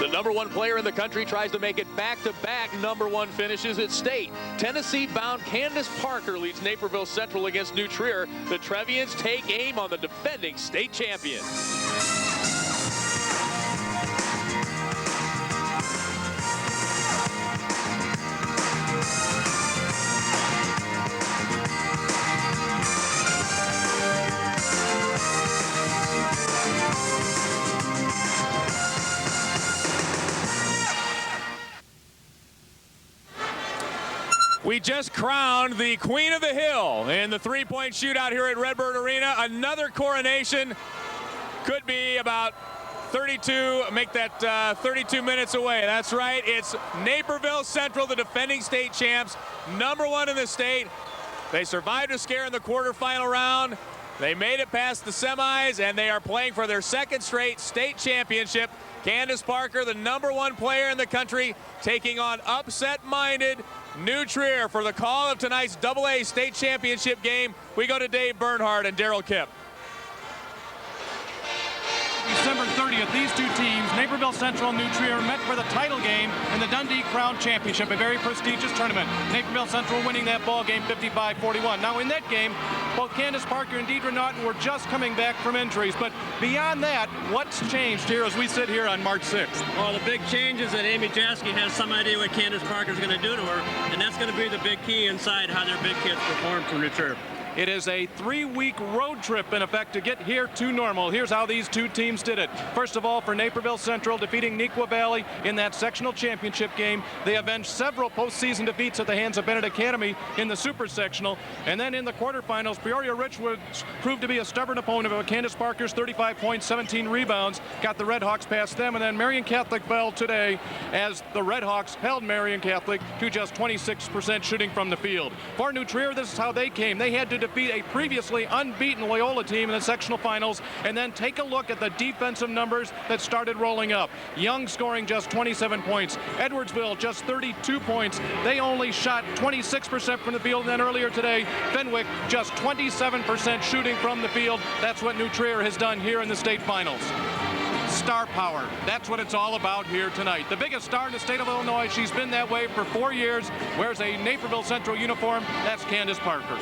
The #1 player in the country tries to make it back-to-back #1 finishes at state. Tennessee-bound Candace Parker leads Naperville Central against New Trier. The Trevians take aim on the defending state champion. We just crowned the Queen of the Hill in the three-point shootout here at Redbird Arena. Another coronation could be about 32, make that 32 minutes away. That's right, it's Naperville Central, the defending state champs, #1 in the state. They survived a scare in the quarterfinal round. They made it past the semis, and they are playing for their second straight state championship. Candace Parker, the #1 player in the country, taking on upset-minded New Trier for the call of tonight's AA state championship game. We go to Dave Bernhardt and Daryl Kipp. December 30th, these two teams, Naperville Central and New Trier, met for the title game in the Dundee Crown Championship, a very prestigious tournament. Naperville Central winning that ball game 55-41. Now in that game, both Candace Parker and Deidre Naughton were just coming back from injuries, but beyond that, what's changed here as we sit here on March 6th? Well, the big change is that Amy Jaski has some idea what Candace Parker's going to do to her, and that's going to be the big key inside how their big kids perform for New Trier. It is a 3-week road trip, in effect, to get here to Normal. Here's how these two teams did it. First of all, for Naperville Central, defeating Neuqua Valley in that sectional championship game. They avenged several postseason defeats at the hands of Bennett Academy in the super sectional. And then in the quarterfinals, Peoria Richwoods proved to be a stubborn opponent of Candace Parker's 35 points, 17 rebounds. Got the Redhawks past them. And then Marion Catholic fell today as the Redhawks held Marion Catholic to just 26% shooting from the field. For New Trier, this is how they came. They had to defeat a previously unbeaten Loyola team in the sectional finals, and then take a look at the defensive numbers that started rolling up. Young scoring just 27 points. Edwardsville just 32 points. They only shot 26% from the field. And then earlier today, Fenwick just 27% shooting from the field. That's what New Trier has done here in the state finals. Star power. That's what it's all about here tonight. The biggest star in the state of Illinois. She's been that way for 4 years. Wears a Naperville Central uniform. That's Candace Parker.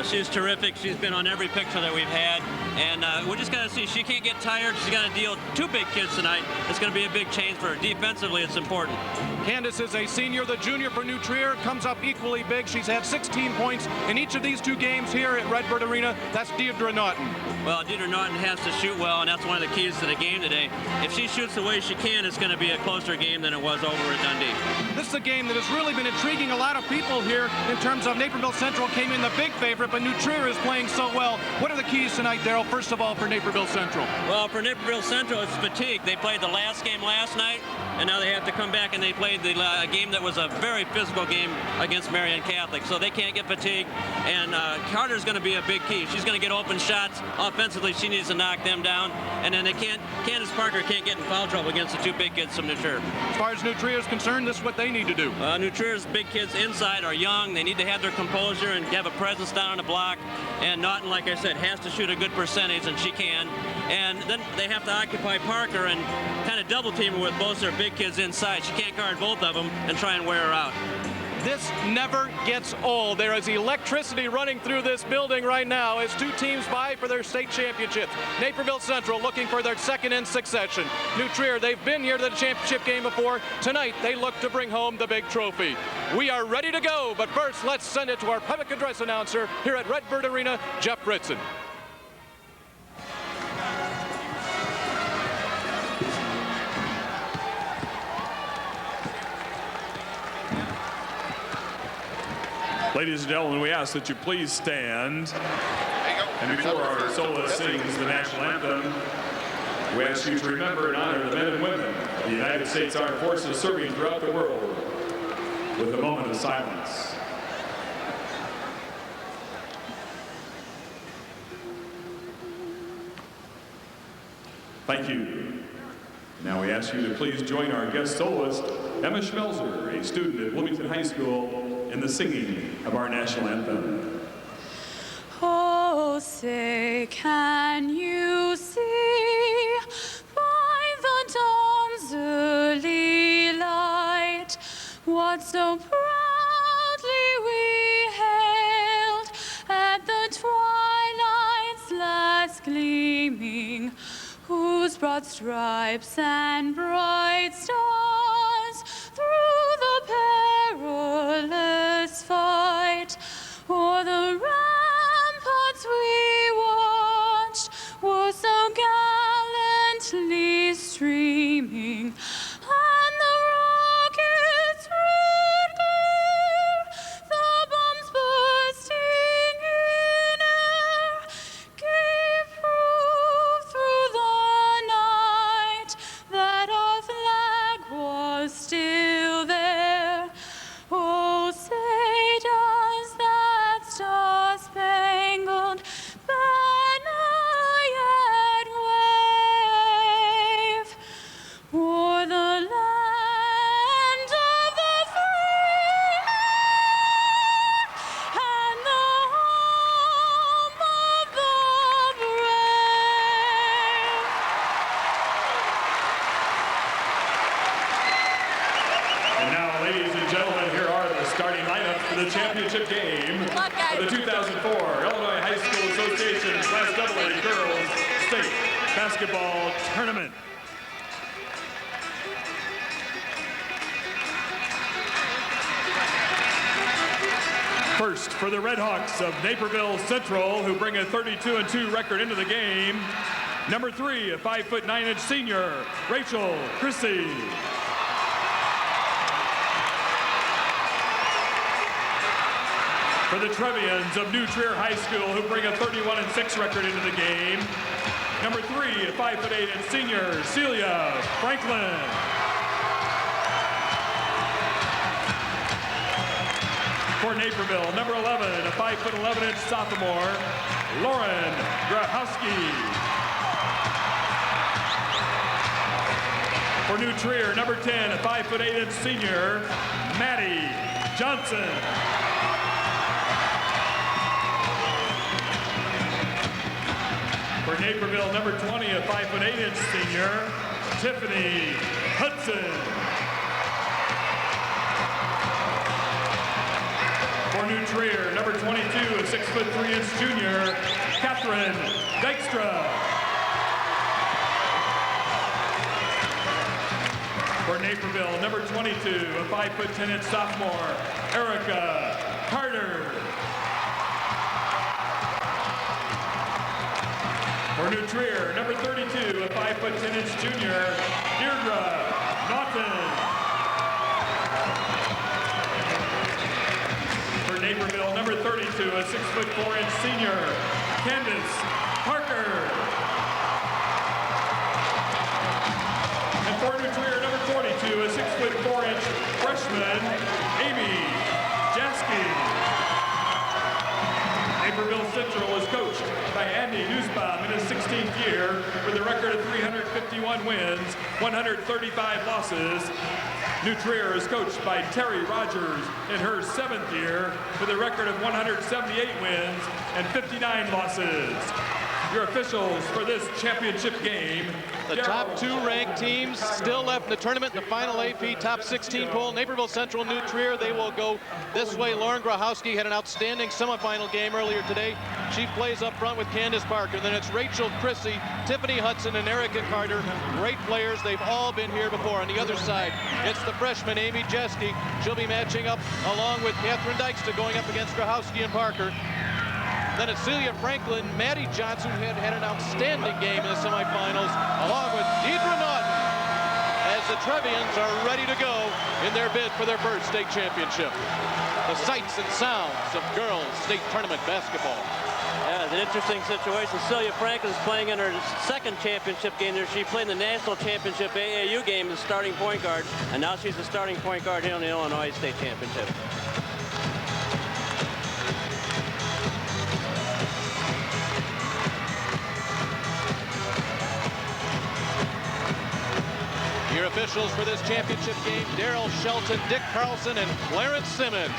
She's terrific. She's been on every picture that we've had, and we just got to see. She can't get tired. She's got to deal with two big kids tonight. It's going to be a big change for her. Defensively, it's important. Candace is a senior. The junior for New Trier comes up equally big. She's had 16 points in each of these two games here at Redbird Arena. That's Deidre Naughton. Well, Deidre Naughton has to shoot well, and that's one of the keys to the game today. If she shoots the way she can, it's going to be a closer game than it was over at Dundee. This is a game that has really been intriguing a lot of people here in terms of Naperville Central came in the big favorite, but New Trier is playing so well. What are the keys tonight, Daryl, first of all, for Naperville Central? Well, for Naperville Central, it's fatigue. They played the last game last night, and now they have to come back, and they played the game that was a very physical game against Marion Catholic, so they can't get fatigued, and Carter's going to be a big key. She's going to get open shots. Offensively, she needs to knock them down, and then Candace Parker can't get in foul trouble against the two big kids from New Trier. As far as New Trier is concerned, this is what they need to do. New Trier's big kids inside are young. They need to have their composure and have a presence down on the block, and Naughton, like I said, has to shoot a good percentage, and she can. And then they have to occupy Parker and kind of double team her with both their big kids inside. She can't guard both of them and try and wear her out. This never gets old. There is electricity running through this building right now as two teams vie for their state championships. Naperville Central looking for their second in succession. New Trier, they've been here to the championship game before. Tonight, they look to bring home the big trophy. We are ready to go, but first, let's send it to our public address announcer here at Redbird Arena, Jeff Fritzen. Ladies and gentlemen, we ask that you please stand. And before our soloist sings the national anthem, we ask you to remember and honor the men and women of the United States Armed Forces serving throughout the world with a moment of silence. Thank you. Now we ask you to please join our guest soloist, Emma Schmelzer, a student at Bloomington High School, in the singing of our national anthem. Oh, say, can you see by the dawn what so proudly we hailed at the twilight's last gleaming, whose broad stripes and bright stars through the perilous fight o'er the ramparts we watched were so gallantly streaming, and the rockets red glare, the bombs bursting in air, gave proof through the night that our flag was still there. Oh, say does that star-spangled banner yet wave o'er the land of the free and the home of the brave? And now, ladies and gentlemen, here are the starting lineups for the championship game of the 2004 Illinois High School Association Class AA Girls State Basketball Tournament. First, for the Red Hawks of Naperville Central, who bring a 32-2 record into the game, number 3, a 5'9" senior, Rachel Chrissy. For the Trevians of New Trier High School, who bring a 31-6 record into the game, number 3, a 5'8" senior, Celia Franklin. For Naperville, number 11, a 5'11" sophomore, Lauren Grahowski. For New Trier, number 10, a 5'8" senior, Maddie Johnson. For Naperville, number 20, a 5'8" senior, Tiffany Hudson. For New Trier, number 22, a 6'3" junior, Catherine Dykstra. For Naperville, number 22, a 5'10" sophomore, Erica Carter. For New Trier, number 32, a 5'10" junior, Deirdre Naughton. For Naperville, number 32, a 6'4" senior, Candace Parker. And for New Trier, number 42, a 6'4" freshman, Amy Jaski. Naperville Central is coached by Andy Nussbaum in his 16th year with a record of 351 wins, 135 losses. New Trier is coached by Terry Rogers in her 7th year with a record of 178 wins and 59 losses. Your officials for this championship game. The top 2 ranked teams still left in the tournament in the final AP top 16 poll. Naperville Central, New Trier, they will go this way. Lauren Grahowski had an outstanding semifinal game earlier today. She plays up front with Candace Parker. Then it's Rachel Chrissy, Tiffany Hudson, and Erica Carter. Great players. They've all been here before. On the other side, it's the freshman, Amy Jeske. She'll be matching up along with Catherine Dykstra going up against Grahowski and Parker. Then it's Celia Franklin, Maddie Johnson, who had an outstanding game in the semifinals, along with Deirdre Naughton, as the Trevians are ready to go in their bid for their first state championship. The sights and sounds of girls state tournament basketball. Yeah, it's an interesting situation. Celia Franklin's playing in her 2nd championship game there. She played in the national championship AAU game as starting point guard, and now she's the starting point guard here in the Illinois State Championship. Your officials for this championship game, Daryl Shelton, Dick Carlson, and Clarence Simmons.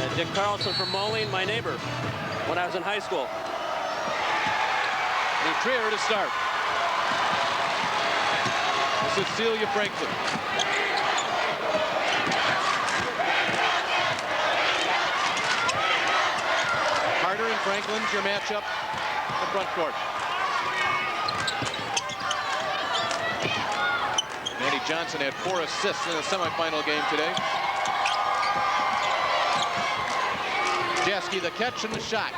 And Dick Carlson from Moline, my neighbor, when I was in high school. New Trier to start. This is Celia Franklin. Franklin's your matchup in the front court. Maddie Johnson had 4 assists in the semifinal game today. Jaski the catch and the shot.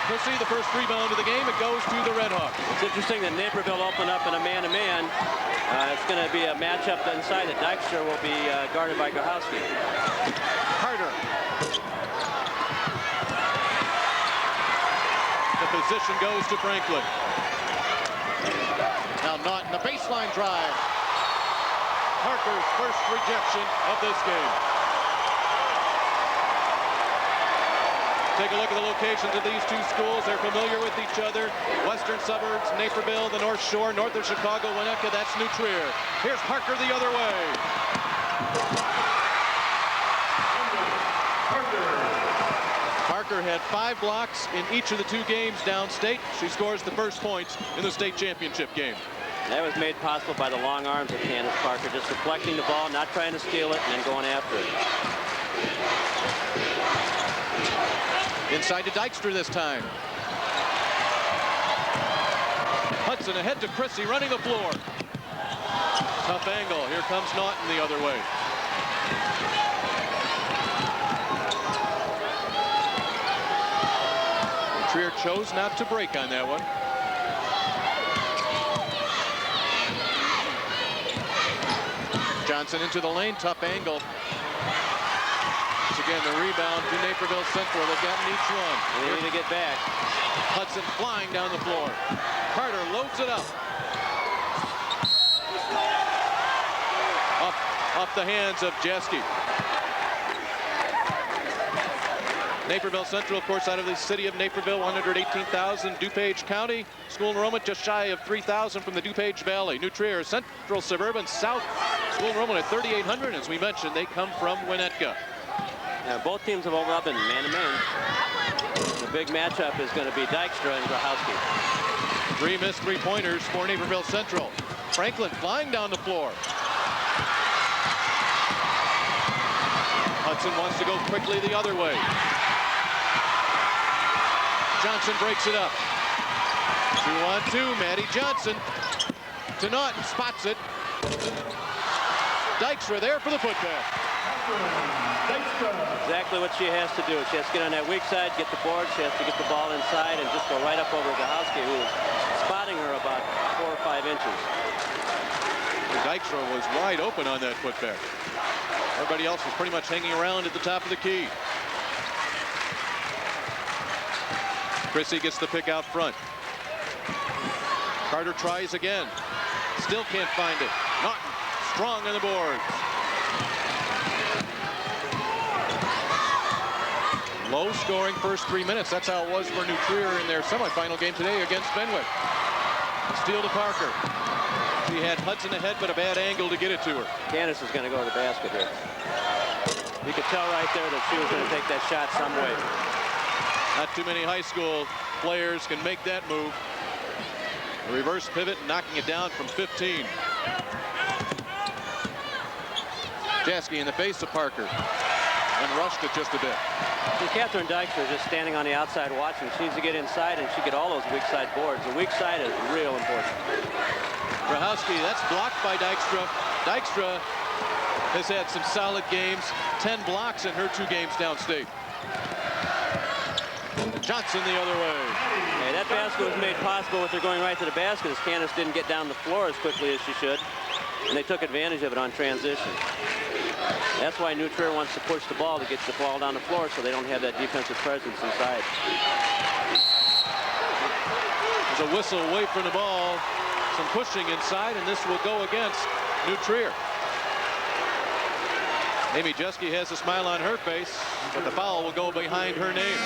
Chrissy, the first rebound of the game, it goes to the Red Hawks. It's interesting that Naperville opened up in a man-to-man. It's going to be a matchup inside that Dykstra will be guarded by Grahowski. Carter. The position goes to Franklin. Now Naughton, the baseline drive. Parker's first rejection of this game. Take a look at the locations of these two schools. They're familiar with each other. Western suburbs, Naperville, the North Shore, north of Chicago, Winnetka, that's New Trier. Here's Parker the other way. Parker had 5 blocks in each of the 2 games downstate. She scores the first points in the state championship game. That was made possible by the long arms of Candace Parker, just deflecting the ball, not trying to steal it, and then going after it. Inside to Dykstra this time. Hudson ahead to Chrissy, running the floor. Tough angle. Here comes Naughton the other way. Trier chose not to break on that one. Johnson into the lane, tough angle. Again, the rebound to Naperville Central. They've gotten each one. They need to get back. Hudson flying down the floor. Carter loads it up. Off the hands of Jaski. Naperville Central, of course, out of the city of Naperville, 118,000. DuPage County, school enrollment just shy of 3,000 from the DuPage Valley. New Trier, Central Suburban South, school enrollment at 3,800. As we mentioned, they come from Winnetka. Both teams have opened up in man-to-man. The big matchup is going to be Dykstra and Grahowski. 3 missed 3-pointers for Naperville Central. Franklin flying down the floor. Hudson wants to go quickly the other way. Johnson breaks it up. 2-on-2, Maddie Johnson. To Naughton, spots it. Dykstra there for the putback. Exactly what she has to do. She has to get on that weak side, get the board. She has to get the ball inside and just go right up over Grahowski, who is spotting her about 4 or 5 inches. Dykstra was wide open on that putback. Everybody else was pretty much hanging around at the top of the key. Chrissy gets the pick out front. Carter tries again. Still can't find it. Naughton strong on the boards. Low scoring first 3 minutes. That's how it was for New Trier in their semifinal game today against Fenwick. Steal to Parker. She had Hudson ahead, but a bad angle to get it to her. Candace is going to go to the basket here. You could tell right there that she was going to take that shot some way. Not too many high school players can make that move. A reverse pivot, knocking it down from 15. Jaski in the face of Parker. And rushed it just a bit. And Catherine Dykstra is just standing on the outside watching. She needs to get inside and she get all those weak side boards. The weak side is real important. Grahowski, that's blocked by Dykstra. Dykstra has had some solid games. 10 blocks in her 2 games downstate. Johnson the other way. Hey, that basket was made possible with her going right to the basket as Candace didn't get down the floor as quickly as she should. And they took advantage of it on transition. That's why New Trier wants to push the ball to get the ball down the floor so they don't have that defensive presence inside. There's a whistle away from the ball. Some pushing inside, and this will go against New Trier. Amy Jeske has a smile on her face, but the foul will go behind her name.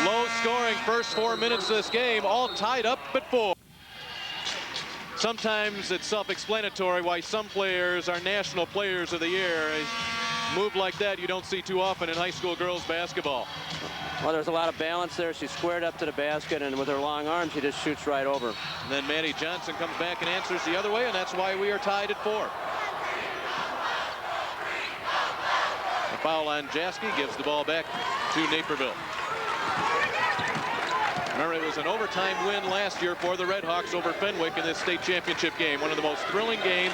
Low scoring first 4 minutes of this game, all tied up at 4. Sometimes it's self-explanatory why some players are national players of the year. A move like that you don't see too often in high school girls basketball. Well, there's a lot of balance there. She squared up to the basket, and with her long arm, she just shoots right over. And then Maddie Johnson comes back and answers the other way, and that's why we are tied at 4. The foul on Jaski gives the ball back to Naperville. Remember, it was an overtime win last year for the Red Hawks over Fenwick in this state championship game. One of the most thrilling games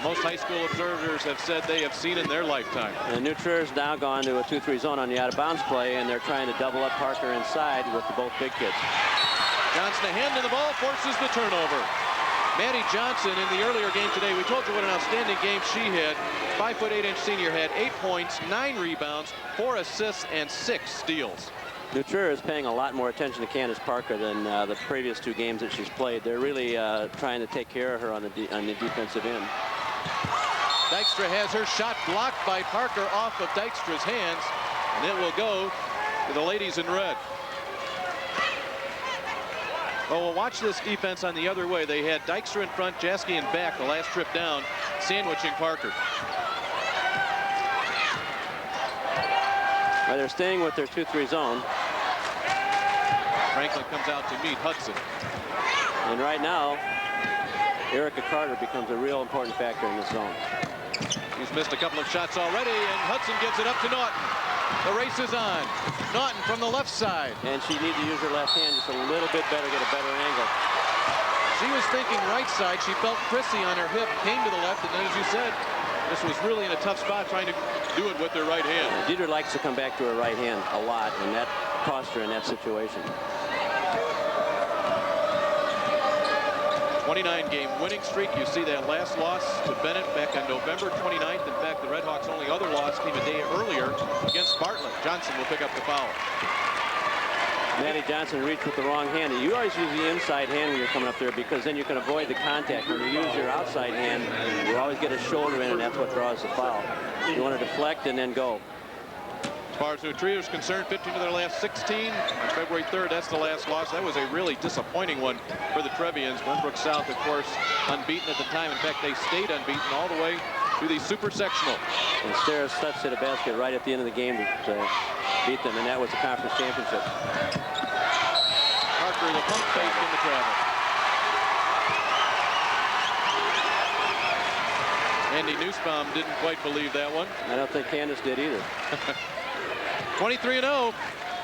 most high school observers have said they have seen in their lifetime. And New Trier's now gone to a 2-3 zone on the out-of-bounds play, and they're trying to double up Parker inside with both big kids. Johnson, a hand to the ball, forces the turnover. Maddie Johnson in the earlier game today, we told you what an outstanding game she had. 5'8" senior had 8 points, 9 rebounds, 4 assists, and 6 steals. New Trier is paying a lot more attention to Candace Parker than the previous 2 games that she's played. They're really trying to take care of her on the defensive end. Dykstra has her shot blocked by Parker off of Dykstra's hands, and it will go to the ladies in red. Oh, well, watch this defense on the other way. They had Dykstra in front, Jaski in back the last trip down, sandwiching Parker. Well, they're staying with their 2-3 zone. Franklin comes out to meet Hudson. And right now, Erica Carter becomes a real important factor in this zone. He's missed a couple of shots already, and Hudson gives it up to Naughton. The race is on. Naughton from the left side. And she needs to use her left hand just a little bit better, get a better angle. She was thinking right side. She felt Chrissy on her hip, came to the left, and then, as you said, this was really in a tough spot trying to do it with her right hand. Dieter likes to come back to her right hand a lot, and that cost her in that situation. 29-game winning streak. You see that last loss to Bennett back on November 29th. In fact, the Red Hawks' only other loss came a day earlier against Bartlett. Johnson will pick up the foul. Maddie Johnson reached with the wrong hand. You always use the inside hand when you're coming up there because then you can avoid the contact. When you use your outside hand, you always get a shoulder in, and that's what draws the foul. You want to deflect and then go. As far as New Trier is concerned, 15 of their last 16. On February 3rd, that's the last loss. That was a really disappointing one for the Trevians. Glenbrook South, of course, unbeaten at the time. In fact, they stayed unbeaten all the way through the super sectional. And Sarah Stutz hit a basket right at the end of the game to beat them, and that was the conference championship. Parker, the pump fake in the travel. Andy Nussbaum didn't quite believe that one. I don't think Candace did either. 23-0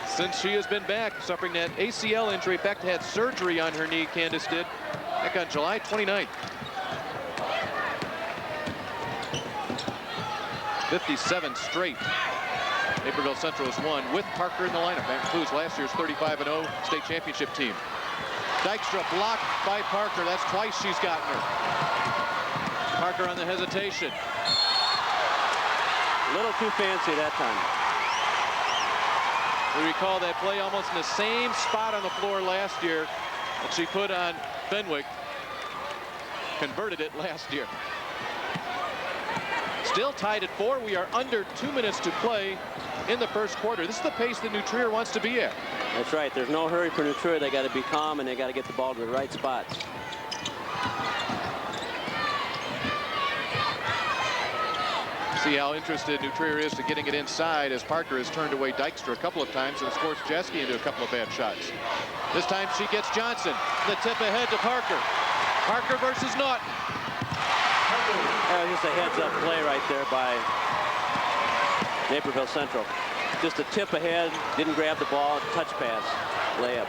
since she has been back, suffering that ACL injury. In fact, had surgery on her knee, Candace did, back on July 29th. 57 straight. Naperville Central has won with Parker in the lineup. That includes last year's 35-0 state championship team. Dykstra blocked by Parker. That's twice she's gotten her. Parker on the hesitation. A little too fancy that time. We recall that play almost in the same spot on the floor last year that she put on Fenwick. Converted it last year. Still tied at 4. We are under 2 minutes to play in the first quarter. This is the pace that New Trier wants to be at. That's right. There's no hurry for New Trier. They got to be calm, and they got to get the ball to the right spots. See how interested New Trier is to getting it inside, as Parker has turned away Dykstra a couple of times and has forced Jeske into a couple of bad shots. This time she gets Johnson. The tip ahead to Parker. Parker versus Naughton. Just a heads-up play right there by Naperville Central. Just a tip ahead, didn't grab the ball, touch pass, layup.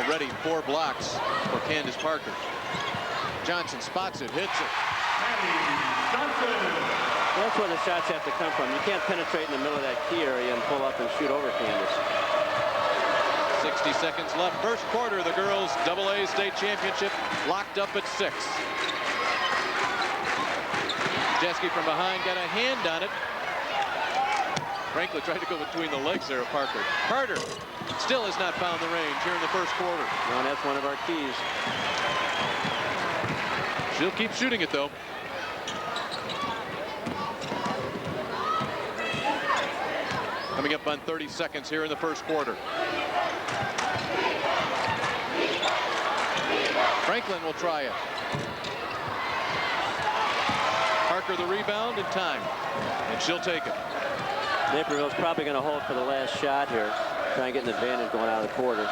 Already 4 blocks for Candace Parker. Johnson spots it, hits it. That's where the shots have to come from. You can't penetrate in the middle of that key area and pull up and shoot over Candace. 60 seconds left. First quarter, the girls' AA state championship locked up at 6. Jeske from behind got a hand on it. Franklin tried to go between the legs there of Parker. Carter still has not found the range here in the first quarter. Well, that's one of our keys. She'll keep shooting it, though. Coming up on 30 seconds here in the first quarter. Franklin will try it. Parker the rebound in time, and she'll take it. Naperville's probably going to hold for the last shot here. Try and get an advantage going out of the quarter.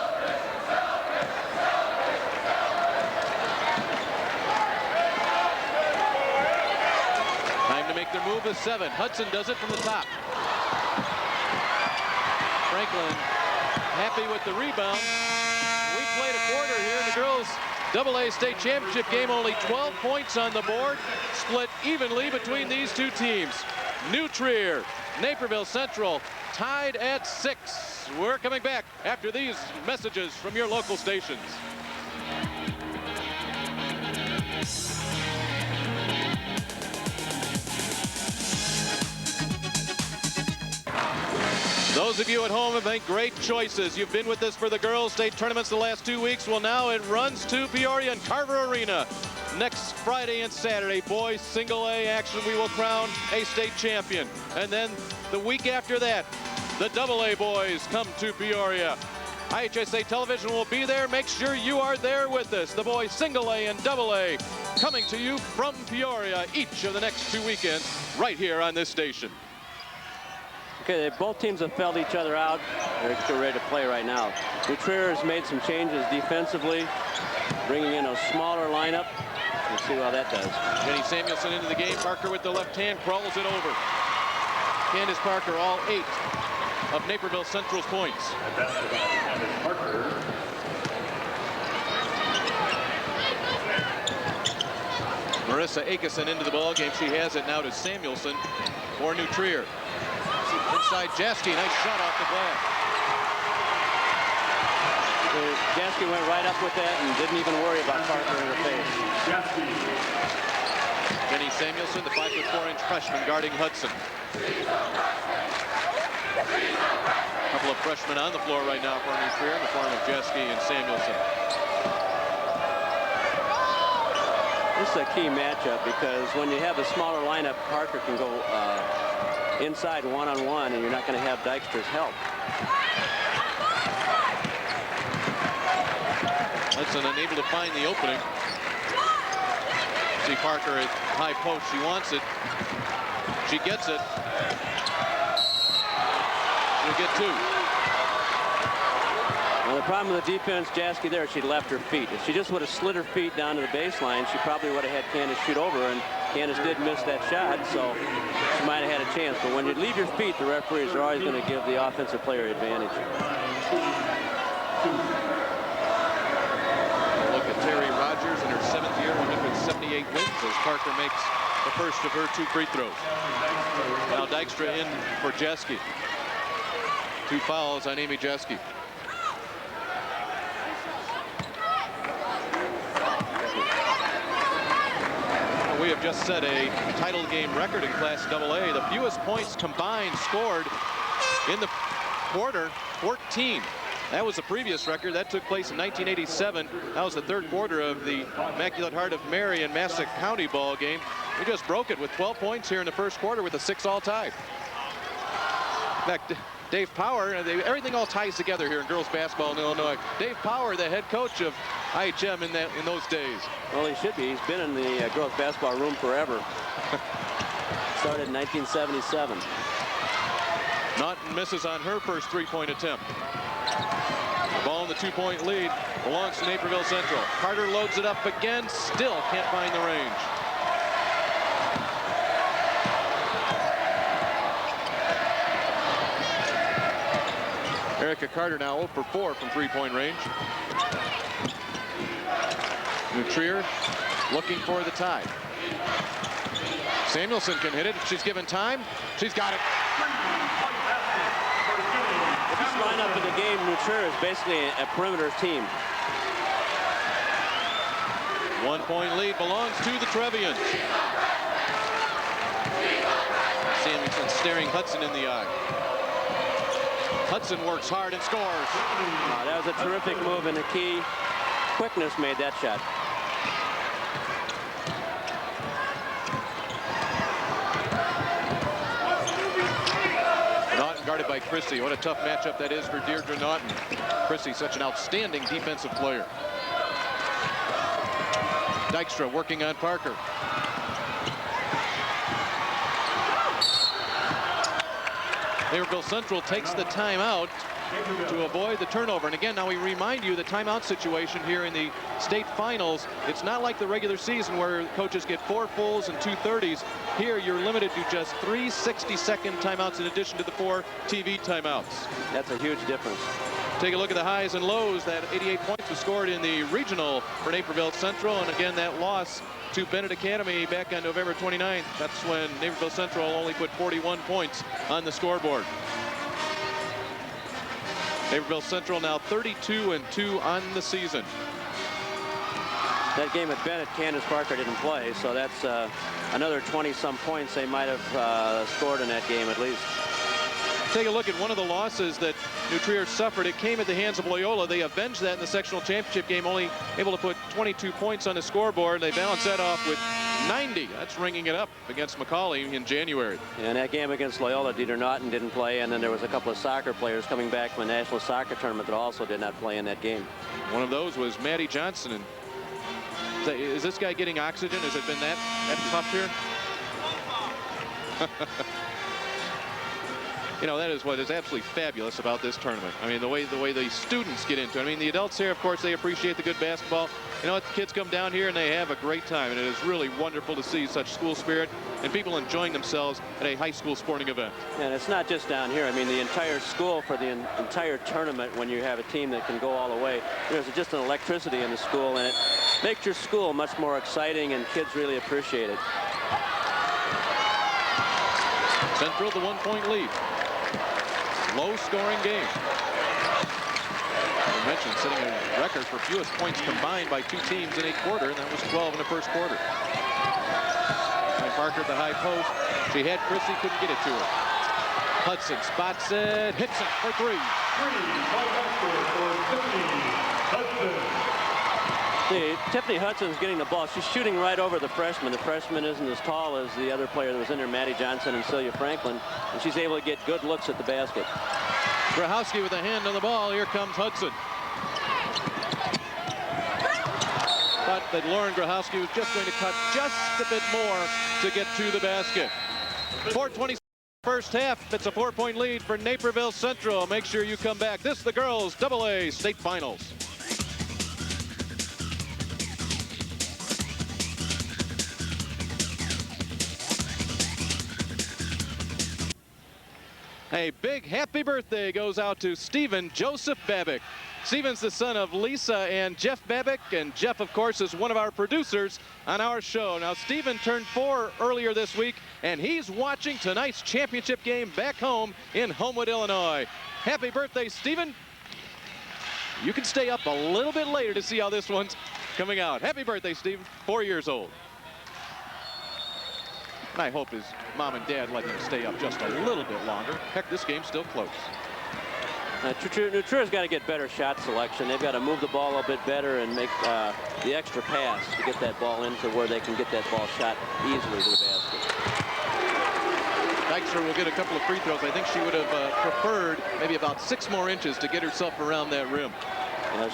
make their move with 7. Hudson does it from the top. Franklin happy with the rebound. We played a quarter here in the girls' AA state championship game. Only 12 points on the board, split evenly between these two teams. New Trier, Naperville Central tied at 6. We're coming back after these messages from your local stations. Those of you at home have made great choices. You've been with us for the girls' state tournaments the last 2 weeks. Well, now it runs to Peoria and Carver Arena. Next Friday and Saturday, boys single A action. We will crown a state champion. And then the week after that, the AA boys come to Peoria. IHSA Television will be there. Make sure you are there with us. The boys single A and AA coming to you from Peoria each of the next 2 weekends right here on this station. Okay, both teams have felt each other out. They're ready to play right now. New Trier has made some changes defensively, bringing in a smaller lineup. We'll see how that does. Jenny Samuelson into the game. Parker with the left hand crawls it over. Candace Parker, all 8 of Naperville Central's points. Candace Parker. Marissa Akison into the ball game. She has it now to Samuelson for New Trier. Inside Jaski, nice shot off the glass. Jaski went right up with that and didn't even worry about Parker in the face. Jenny Samuelson, the 5'4" freshman guarding Hudson. A couple of freshmen on the floor right now for New Trier in the form of Jaski and Samuelson. This is a key matchup because when you have a smaller lineup, Parker can go inside one-on-one, and you're not going to have Dykstra's help. Hudson unable to find the opening. See Parker at high post. She wants it. She gets it. She'll get 2. Well, the problem with the defense, Jaski there, she left her feet. If she just would have slid her feet down to the baseline, she probably would have had Candace shoot over, and Candace did miss that shot, so she might have had a chance. But when you leave your feet, the referees are always going to give the offensive player advantage. Look at Terry Rogers in her 7th year, 178 wins as Parker makes the first of her 2 free throws. Now Dykstra in for Jaski. 2 fouls on Amy Jaski. We have just set a title game record in Class AA. The fewest points combined scored in the quarter, 14. That was the previous record. That took place in 1987. That was the 3rd quarter of the Immaculate Heart of Mary and Massac County ball game. We just broke it with 12 points here in the 1st quarter with a 6-all tie. In fact, Dave Power, everything all ties together here in girls basketball in Illinois. Dave Power, the head coach of IHM in those days. Well, he should be. He's been in the girls basketball room forever. Started in 1977. Naughton misses on her first 3-point attempt. The ball in the 2-point lead belongs to Naperville Central. Carter loads it up again, still can't find the range. Erica Carter now 0 for 4 from 3-point range. New Trier looking for the tie. Samuelson can hit it. She's given time. She's got it. This lineup in the game, New Trier is basically a perimeter team. 1-point lead belongs to the Trevians. Samuelson staring Hudson in the eye. Hudson works hard and scores. Wow, that was a terrific move, and the key quickness made that shot. Naughton guarded by Chrissy. What a tough matchup that is for Deirdre Naughton. Chrissy, such an outstanding defensive player. Dykstra working on Parker. Naperville Central takes the timeout to avoid the turnover. And again, now we remind you the timeout situation here in the state finals. It's not like the regular season where coaches get 4 fulls and 2 30s. Here you're limited to just 3 60-second timeouts in addition to the 4 TV timeouts. That's a huge difference. Take a look at the highs and lows. That 88 points was scored in the regional for Naperville Central. And again, that loss to Bennett Academy back on November 29th. That's when Naperville Central only put 41 points on the scoreboard. Naperville Central now 32-2 on the season. That game at Bennett, Candace Parker didn't play, so that's another 20-some points they might have scored in that game at least. Take a look at one of the losses that New Trier suffered. It came at the hands of Loyola. They avenged that in the sectional championship game, only able to put 22 points on the scoreboard. They balanced that off with 90. That's ringing it up against McCauley in January. And that game against Loyola, Dieter Naughton didn't play, and then there was a couple of soccer players coming back from a national soccer tournament that also did not play in that game. One of those was Maddie Johnson. And is this guy getting oxygen? Has it been that tough here? You know, that is what is absolutely fabulous about this tournament. I mean, the way the students get into it. I mean, the adults here, of course, they appreciate the good basketball. You know what? The kids come down here and they have a great time, and it is really wonderful to see such school spirit and people enjoying themselves at a high school sporting event. And it's not just down here. I mean, the entire school for the entire tournament, when you have a team that can go all the way, there's just an electricity in the school, and it makes your school much more exciting, and kids really appreciate it. Central, the 1-point lead. Low-scoring game. I mentioned setting a record for fewest points combined by 2 teams in a quarter, and that was 12 in the first quarter. And Parker at the high post. She had Chrissy, couldn't get it to her. Hudson spots it, hits it for 3. See, Tiffany Hudson's getting the ball. She's shooting right over the freshman. The freshman isn't as tall as the other player that was in there, Maddie Johnson and Celia Franklin, and she's able to get good looks at the basket. Grahowski with a hand on the ball. Here comes Hudson. Thought that Lauren Grahowski was just going to cut just a bit more to get to the basket. 4:20 first half. It's a 4-point lead for Naperville Central. Make sure you come back. This is the girls' AA state finals. A big happy birthday goes out to Stephen Joseph Babick. Stephen's the son of Lisa and Jeff Babick, and Jeff, of course, is one of our producers on our show. Now, Stephen turned 4 earlier this week, and he's watching tonight's championship game back home in Homewood, Illinois. Happy birthday, Stephen. You can stay up a little bit later to see how this one's coming out. Happy birthday, Stephen. 4 years old. And I hope his mom and dad let him stay up just a little bit longer. Heck, this game's still close. New Trier's got to get better shot selection. They've got to move the ball a little bit better and make the extra pass to get that ball into where they can get that ball shot easily to the basket. Dykstra will get a couple of free throws. I think she would have preferred maybe about 6 more inches to get herself around that rim.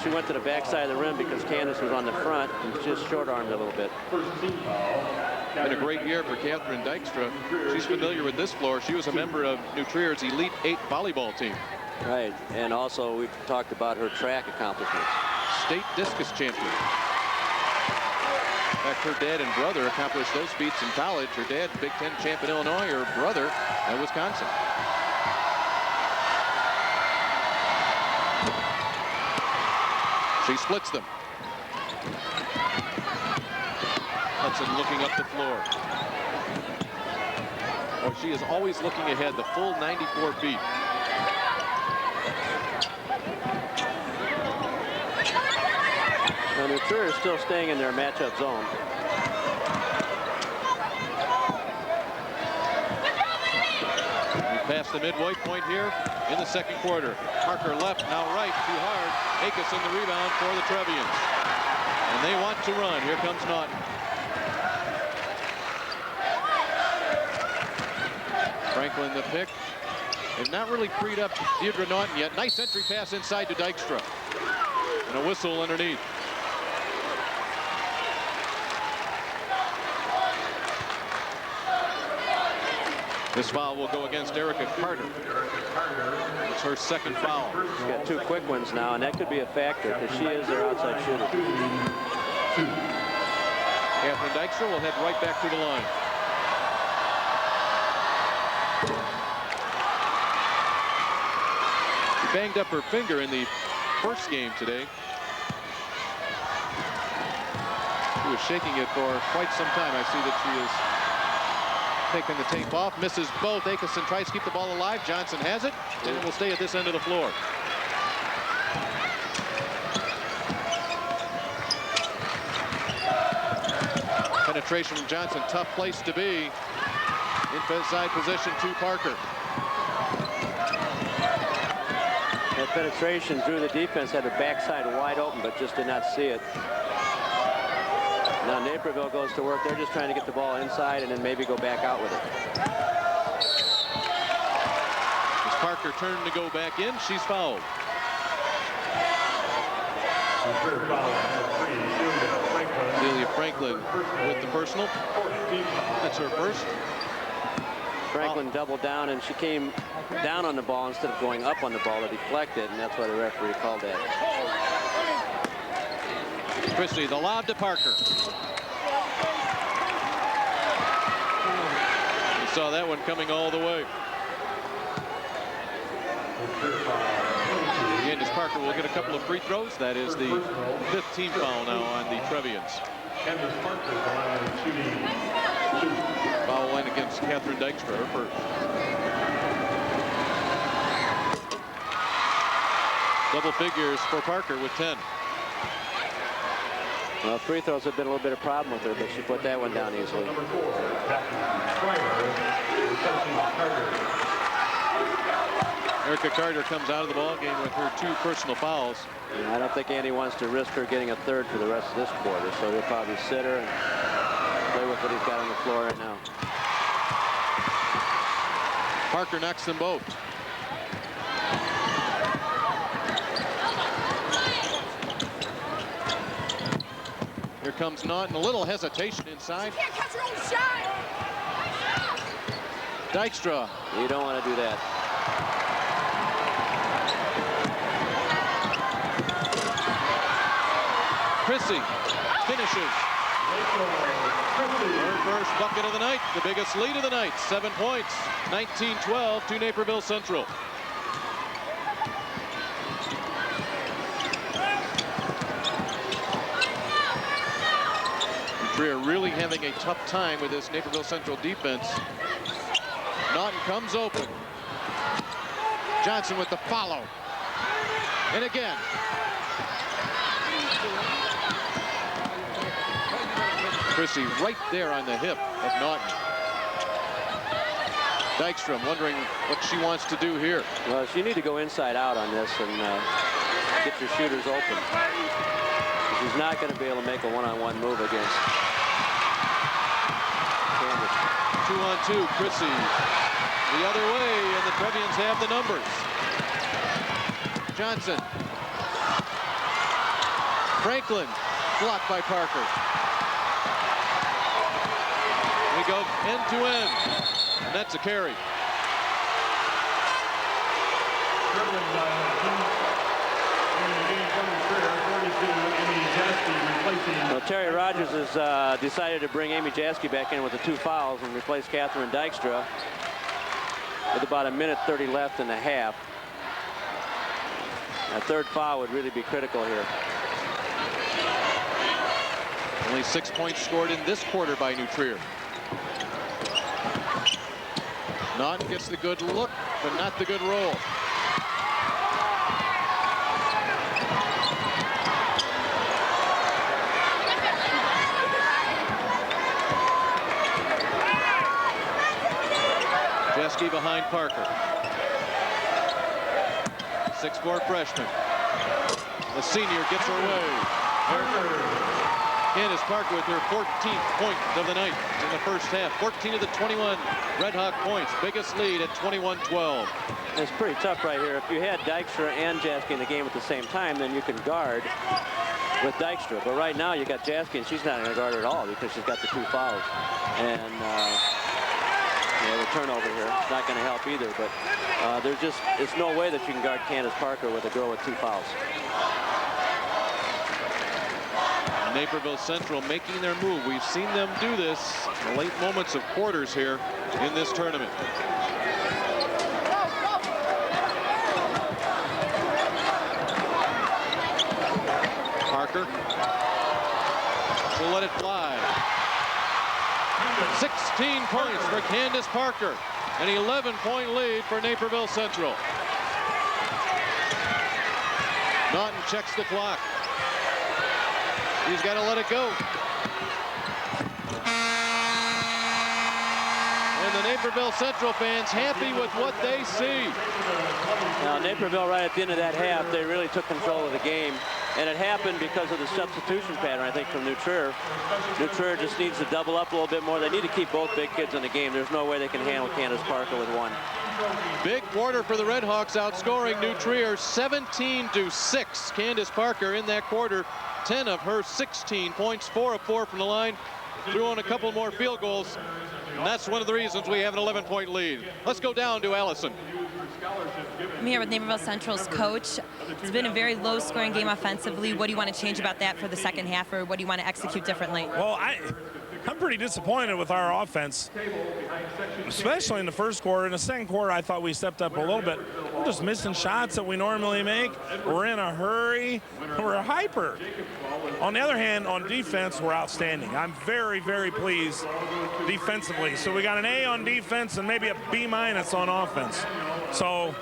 She went to the backside of the rim because Candace was on the front and just short-armed a little bit. Been a great year for Catherine Dykstra. She's familiar with this floor. She was a member of New Trier's Elite 8 volleyball team. Right, and also we've talked about her track accomplishments. State discus champion. In fact, her dad and brother accomplished those feats in college. Her dad, Big Ten champ in Illinois, her brother at Wisconsin. She splits them. Hudson looking up the floor. Oh, she is always looking ahead, the full 94 feet. Now, New Trier is still staying in their matchup zone. We pass the midway point here in the second quarter. Parker left, now right, too hard. Akis in the rebound for the Trevians. And they want to run. Here comes Naughton. Franklin the pick. They've not really freed up Deirdre Naughton yet. Nice entry pass inside to Dykstra. And a whistle underneath. This foul will go against Erica Carter. It's her second foul. She's got 2 quick ones now, and that could be a factor because she is their outside shooter. Catherine Dykstra will head right back to the line. She banged up her finger in the first game today. She was shaking it for quite some time. I see that she is taking the tape off. Misses both. Akeson tries to keep the ball alive. Johnson has it, and it will stay at this end of the floor. Penetration from Johnson, tough place to be. Inside position to Parker. That penetration drew the defense, had the backside wide open, but just did not see it. Now Naperville goes to work. They're just trying to get the ball inside and then maybe go back out with it. As Parker turned to go back in, she's fouled. Celia Franklin with the personal. That's her first. Franklin doubled down, and she came down on the ball instead of going up on the ball to deflect it, and that's why the referee called that. Christie, the lob to Parker. You saw that one coming all the way. Candace Parker will get a couple of free throws. That is the 5th team foul now on the Trevians. Foul line against Catherine Dykstra, her first. Double figures for Parker with 10. Well, free throws have been a little bit of problem with her, but she put that one down easily. Erica Carter comes out of the ball game with her 2 personal fouls. I don't think Andy wants to risk her getting a third for the rest of this quarter, so he'll probably sit her and play with what he's got on the floor right now. Parker knocks them both. Here comes Naughton, a little hesitation inside. You can't catch your own shot. Dykstra. You don't want to do that. Chrissy finishes. Her first bucket of the night, the biggest lead of the night, 7 points, 19-12 to Naperville Central. Trier really having a tough time with this Naperville Central defense. Naughton comes open. Johnson with the follow. And again. Chrissy right there on the hip of Naughton. Dykstra wondering what she wants to do here. Well, you need to go inside out on this and get your shooters open. She's not going to be able to make a one-on-one move against Candace. 2-on-2, Chrissy the other way, and the Trevians have the numbers. Johnson. Franklin blocked by Parker. We go end to end. And that's a carry. Well, Terry Rogers has decided to bring Amy Jaski back in with the 2 fouls and replace Catherine Dykstra with about 1:30 left in the half. A 3rd foul would really be critical here. Only 6 points scored in this quarter by New Trier. Naughton gets the good look, but not the good roll. Jaski behind Parker. 6'4" freshman. The senior gets her way. Candace Parker with her 14th point of the night in the first half. 14 of the 21 Red Hawk points. Biggest lead at 21-12. It's pretty tough right here. If you had Dykstra and Jaski in the game at the same time, then you can guard with Dykstra. But right now you got Jaski, and she's not going to guard her at all because she's got the 2 fouls. And Yeah, the turnover here. It's not going to help either, but it's no way that you can guard Candace Parker with a girl with 2 fouls. Naperville Central making their move. We've seen them do this in the late moments of quarters here in this tournament. Parker will let it fly. 16 points for Candace Parker. An 11-point lead for Naperville Central. Naughton checks the clock. He's got to let it go. And the Naperville Central fans happy with what they see. Now, Naperville, right at the end of that half, they really took control of the game. And it happened because of the substitution pattern, I think, from New Trier. New Trier just needs to double up a little bit more. They need to keep both big kids in the game. There's no way they can handle Candace Parker with one. Big quarter for the Redhawks, outscoring New Trier 17-6. Candace Parker in that quarter, 10 of her 16 points, 4 of 4 from the line. Threw on a couple more field goals, and that's one of the reasons we have an 11-point lead. Let's go down to Allison. I'm here with Naperville Central's coach. It's been a very low-scoring game offensively. What do you want to change about that for the second half, or what do you want to execute differently? Well, I'm pretty disappointed with our offense, especially in the first quarter. In the second quarter, I thought we stepped up a little bit. We're just missing shots that we normally make. We're in a hurry. We're hyper. On the other hand, on defense, we're outstanding. I'm very, very pleased defensively. So we got an A on defense and maybe a B- on offense. So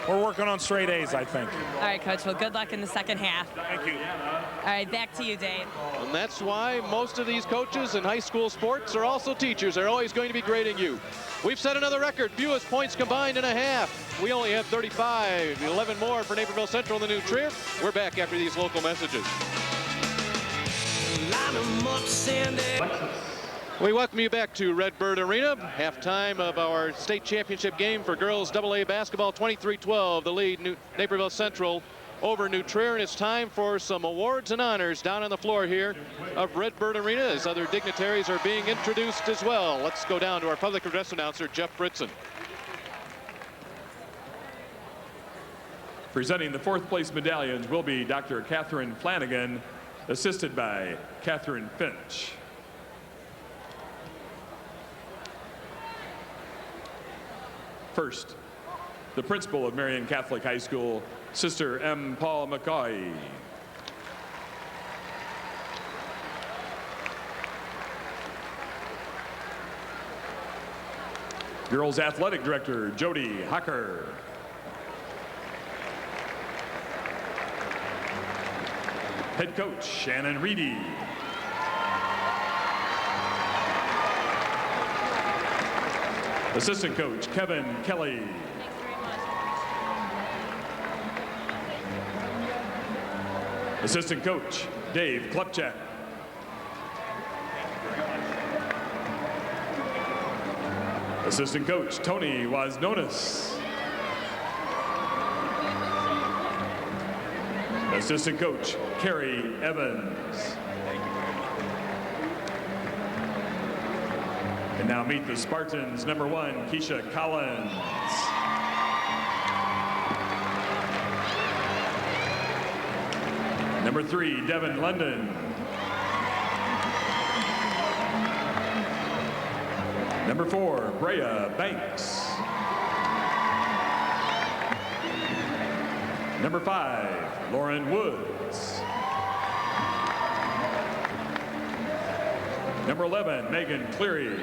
we're working on straight A's, I think. All right, Coach. Well, good luck in the second half. Thank you. All right, back to you, Dave. And that's why most of these coaches in high school sports are also teachers. They're always going to be grading you. We've set another record, fewest points combined in a half. We only have 35, 11 more for Naperville Central in the New Trier. We're back after these local messages. We welcome you back to Redbird Arena. Halftime of our state championship game for girls AA basketball, 23-12. The lead, Naperville Central over New Trier, and it's time for some awards and honors down on the floor here of Redbird Arena as other dignitaries are being introduced as well. Let's go down to our public address announcer, Jeff Britson. Presenting the 4th place medallions will be Dr. Catherine Flanagan, assisted by Catherine Finch. First, the principal of Marion Catholic High School, Sister M. Paul McCoy. Girls Athletic Director, Jody Hocker. Head Coach, Shannon Reedy. Assistant Coach, Kevin Kelly. Assistant Coach, Dave Klepchak. Assistant Coach, Tony Wasnonis. Assistant Coach, Kerry Evans. And now meet the Spartans, number 1, Keisha Collins. Number 3, Devin London. Number 4, Brea Banks. Number 5, Lauren Woods. Number 11, Megan Cleary.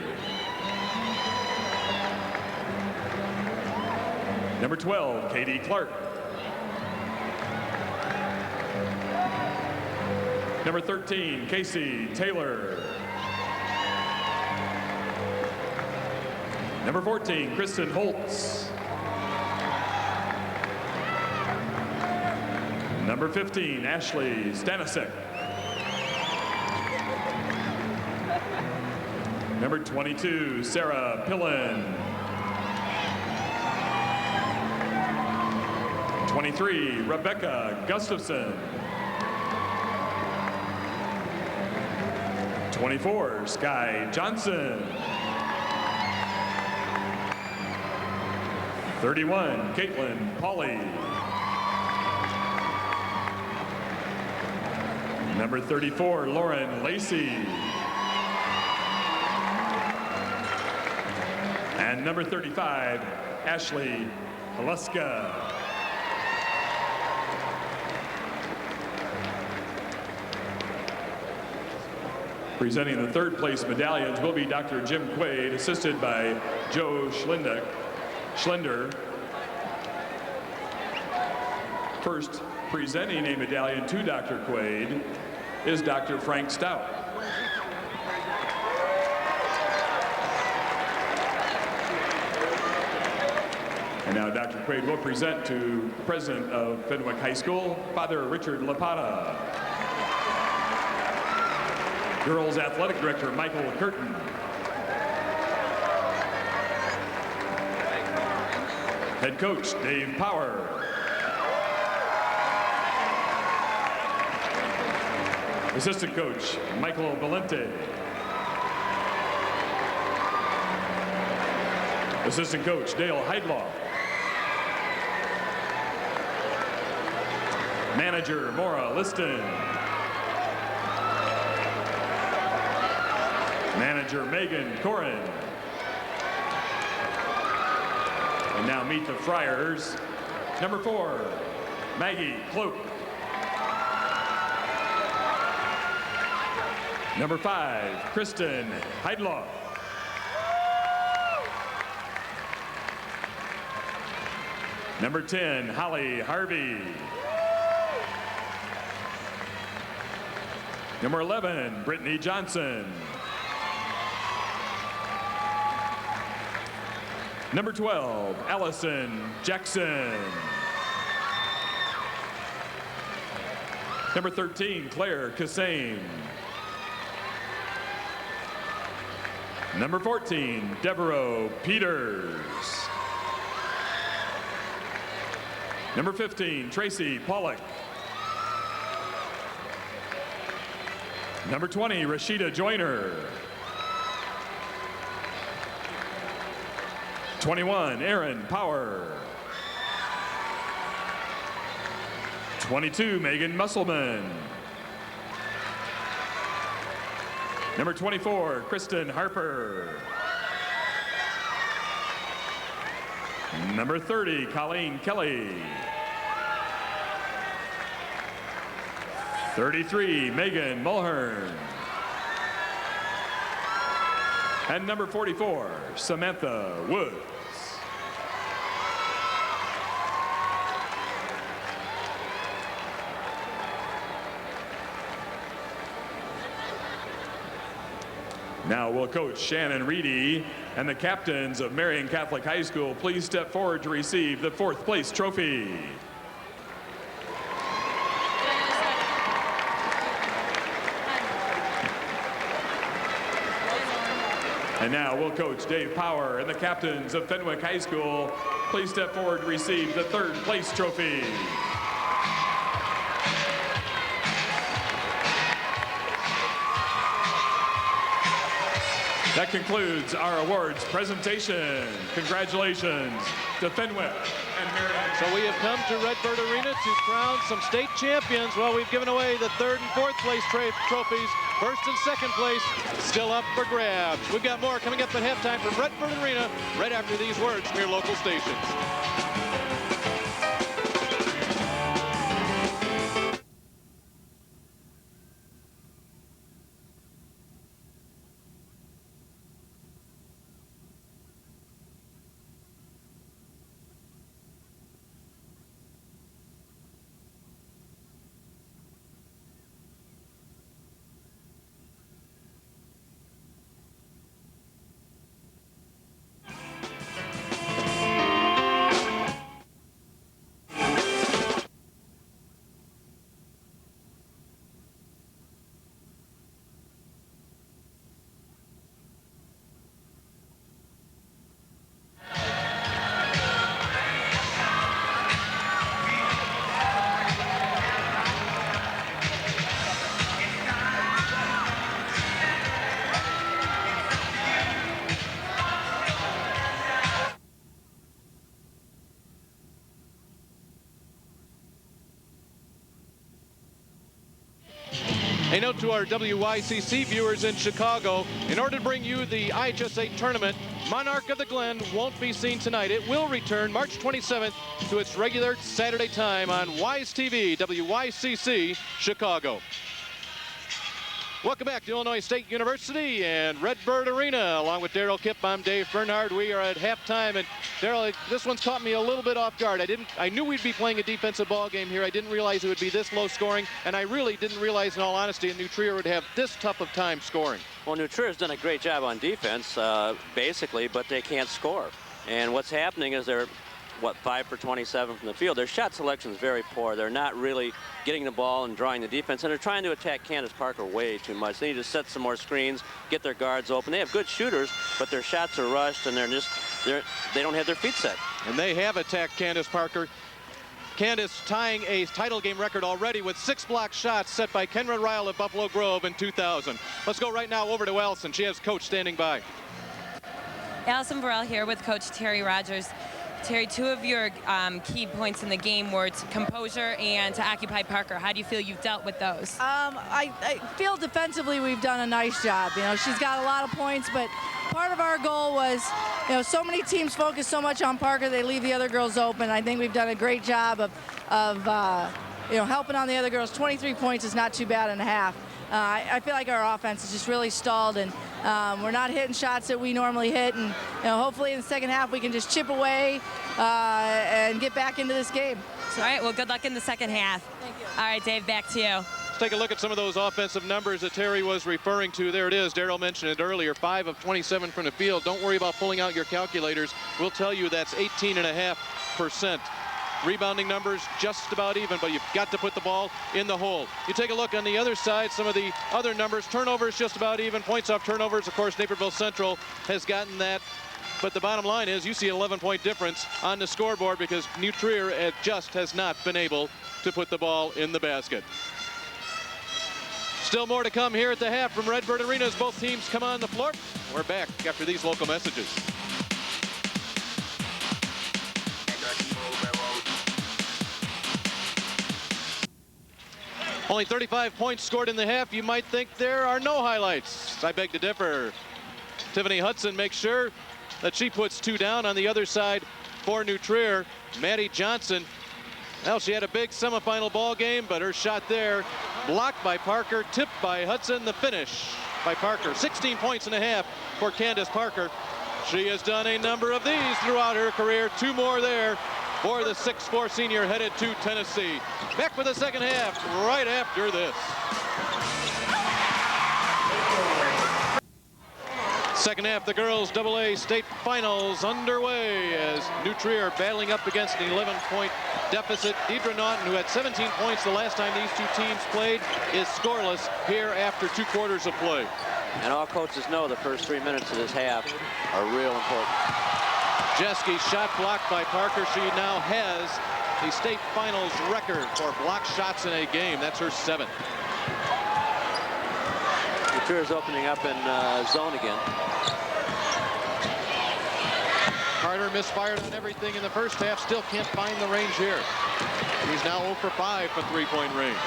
Number 12, Katie Clark. Number 13, Casey Taylor. Number 14, Kristen Holtz. Number 15, Ashley Stanisic. Number 22, Sarah Pillen. 23, Rebecca Gustafson. 24, Sky Johnson. 31, Caitlin Pauley. Number 34, Lauren Lacey. And number 35, Ashley Haluska. Presenting the third place medallions will be Dr. Jim Quaid, assisted by Joe Schlender. First presenting a medallion to Dr. Quaid is Dr. Frank Stout. And now Dr. Quaid will present to the president of Fenwick High School, Father Richard Lapata. Girls Athletic Director Michael Curtin. Head Coach Dave Power. Assistant Coach Michael Valente. Assistant Coach Dale Heidlaw. Manager Maura Liston. Manager Megan Corin. And now meet the Friars. Number 4, Maggie Cloak. Number 5, Kristen Heidlaw. Number 10, Holly Harvey. Number 11, Brittany Johnson. Number 12, Allison Jackson. Number 13, Claire Cassane. Number 14, Devereaux Peters. Number 15, Tracy Pollock. Number 20, Rashida Joyner. 21, Aaron Power. 22, Megan Musselman. Number 24, Kristen Harper. Number 30, Colleen Kelly. 33, Megan Mulhern. And number 44, Samantha Woods. Now will Coach Shannon Reedy and the captains of Marion Catholic High School please step forward to receive the 4th place trophy. And now will Coach Dave Power and the captains of Fenwick High School please step forward to receive the 3rd place trophy. That concludes our awards presentation. Congratulations to Fenwick and Marion. So we have come to Redbird Arena to crown some state champions. Well, we've given away the 3rd and 4th place trophies. 1st and 2nd place still up for grabs. We've got more coming up at halftime from Redbird Arena right after these words from your local stations. A note to our WYCC viewers in Chicago, in order to bring you the IHSA tournament, Monarch of the Glen won't be seen tonight. It will return March 27th to its regular Saturday time on WISE TV, WYCC, Chicago. Welcome back to Illinois State University and Redbird Arena. Along with Daryl Kipp, I'm Dave Bernhard. We are at halftime, and Daryl, this one's caught me a little bit off guard. I knew we'd be playing a defensive ball game here. I didn't realize it would be this low scoring, and I really didn't realize, in all honesty, New Trier would have this tough of time scoring. Well, New Trier's done a great job on defense, basically, but they can't score. And what's happening is they're, 5 for 27 from the field. Their shot selection is very poor. They're not really getting the ball and drawing the defense, and they're trying to attack Candace Parker way too much. They need to set some more screens, get their guards open. They have good shooters, but their shots are rushed, and they don't have their feet set. And they have attacked Candace Parker. Candace tying a title game record already with 6 block shots set by Kenra Ryle of Buffalo Grove in 2000. Let's go right now over to Allison. She has coach standing by. Allison Burrell here with Coach Terry Rogers. Terry, 2 of your key points in the game were to composure and to occupy Parker. How do you feel you've dealt with those? I feel defensively we've done a nice job. You know, she's got a lot of points, but part of our goal was, you know, so many teams focus so much on Parker, they leave the other girls open. I think we've done a great job of you know, helping on the other girls. 23 points is not too bad in a half. I feel like our offense is just really stalled, and we're not hitting shots that we normally hit, and you know, hopefully in the second half we can just chip away and get back into this game. All right, well, good luck in the second half. Thank you. All right, Dave, back to you. Let's take a look at some of those offensive numbers that Terry was referring to. There it is. Daryl mentioned it earlier. 5 of 27 from the field. Don't worry about pulling out your calculators. We'll tell you that's 18.5%. Rebounding numbers just about even, but you've got to put the ball in the hole. You take a look on the other side, some of the other numbers. Turnovers just about even. Points off turnovers, of course, Naperville Central has gotten that. But the bottom line is you see an 11-point difference on the scoreboard because New Trier just has not been able to put the ball in the basket. Still more to come here at the half from Redbird Arena as both teams come on the floor. We're back after these local messages. Only 35 points scored in the half. You might think there are no highlights. I beg to differ. Tiffany Hudson makes sure that she puts 2 down on the other side for New Trier. Maddie Johnson, well, she had a big semifinal ball game, but her shot there blocked by Parker, tipped by Hudson. The finish by Parker. 16 points and a half for Candace Parker. She has done a number of these throughout her career. 2 more there for the 6'4" senior headed to Tennessee. Back for the second half right after this. Second half, the girls AA state finals underway as New Trier battling up against an 11-point deficit. Deidre Naughton, who had 17 points the last time these 2 teams played, is scoreless here after 2 quarters of play. And all coaches know the first 3 minutes of this half are real important. Jeske shot blocked by Parker. She now has the state finals record for blocked shots in a game. That's her 7th. New Trier's opening up in zone again. Carter misfired on everything in the first half. Still can't find the range here. He's now 0 for 5 from 3-point range.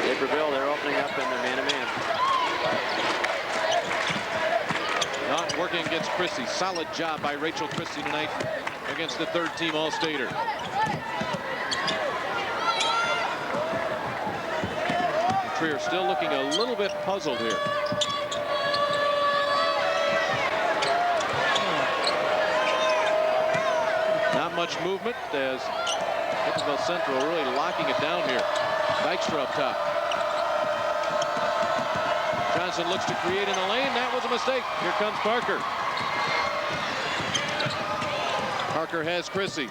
Naperville, they're opening up in their man-to-man. Not working against Chrissy. Solid job by Rachel Chrissy tonight against the 3rd-team All-Stater. Trier still looking a little bit puzzled here. Not much movement as Naperville Central really locking it down here. Dykstra up top. Johnson looks to create in the lane. That was a mistake. Here comes Parker. Parker has Chrissy.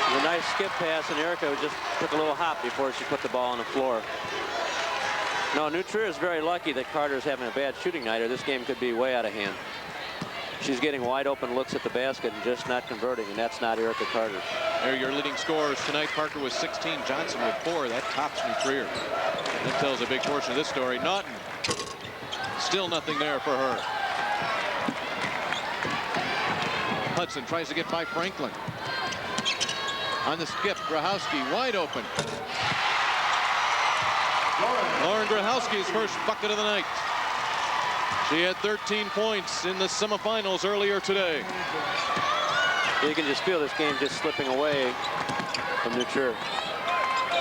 A nice skip pass, and Erica just took a little hop before she put the ball on the floor. No, New Trier is very lucky that Carter's having a bad shooting night, or this game could be way out of hand. She's getting wide open looks at the basket and just not converting, and that's not Erica Carter. They're your leading scorers tonight. Parker with 16, Johnson with 4. That tops New Trier. That tells a big portion of this story. Naughton Still nothing there for her. Hudson tries to get by Franklin. On the skip, Grahowski wide open. Lauren Grahowski's first bucket of the night. She had 13 points in the semifinals earlier today. You can just feel this game just slipping away from New Trier.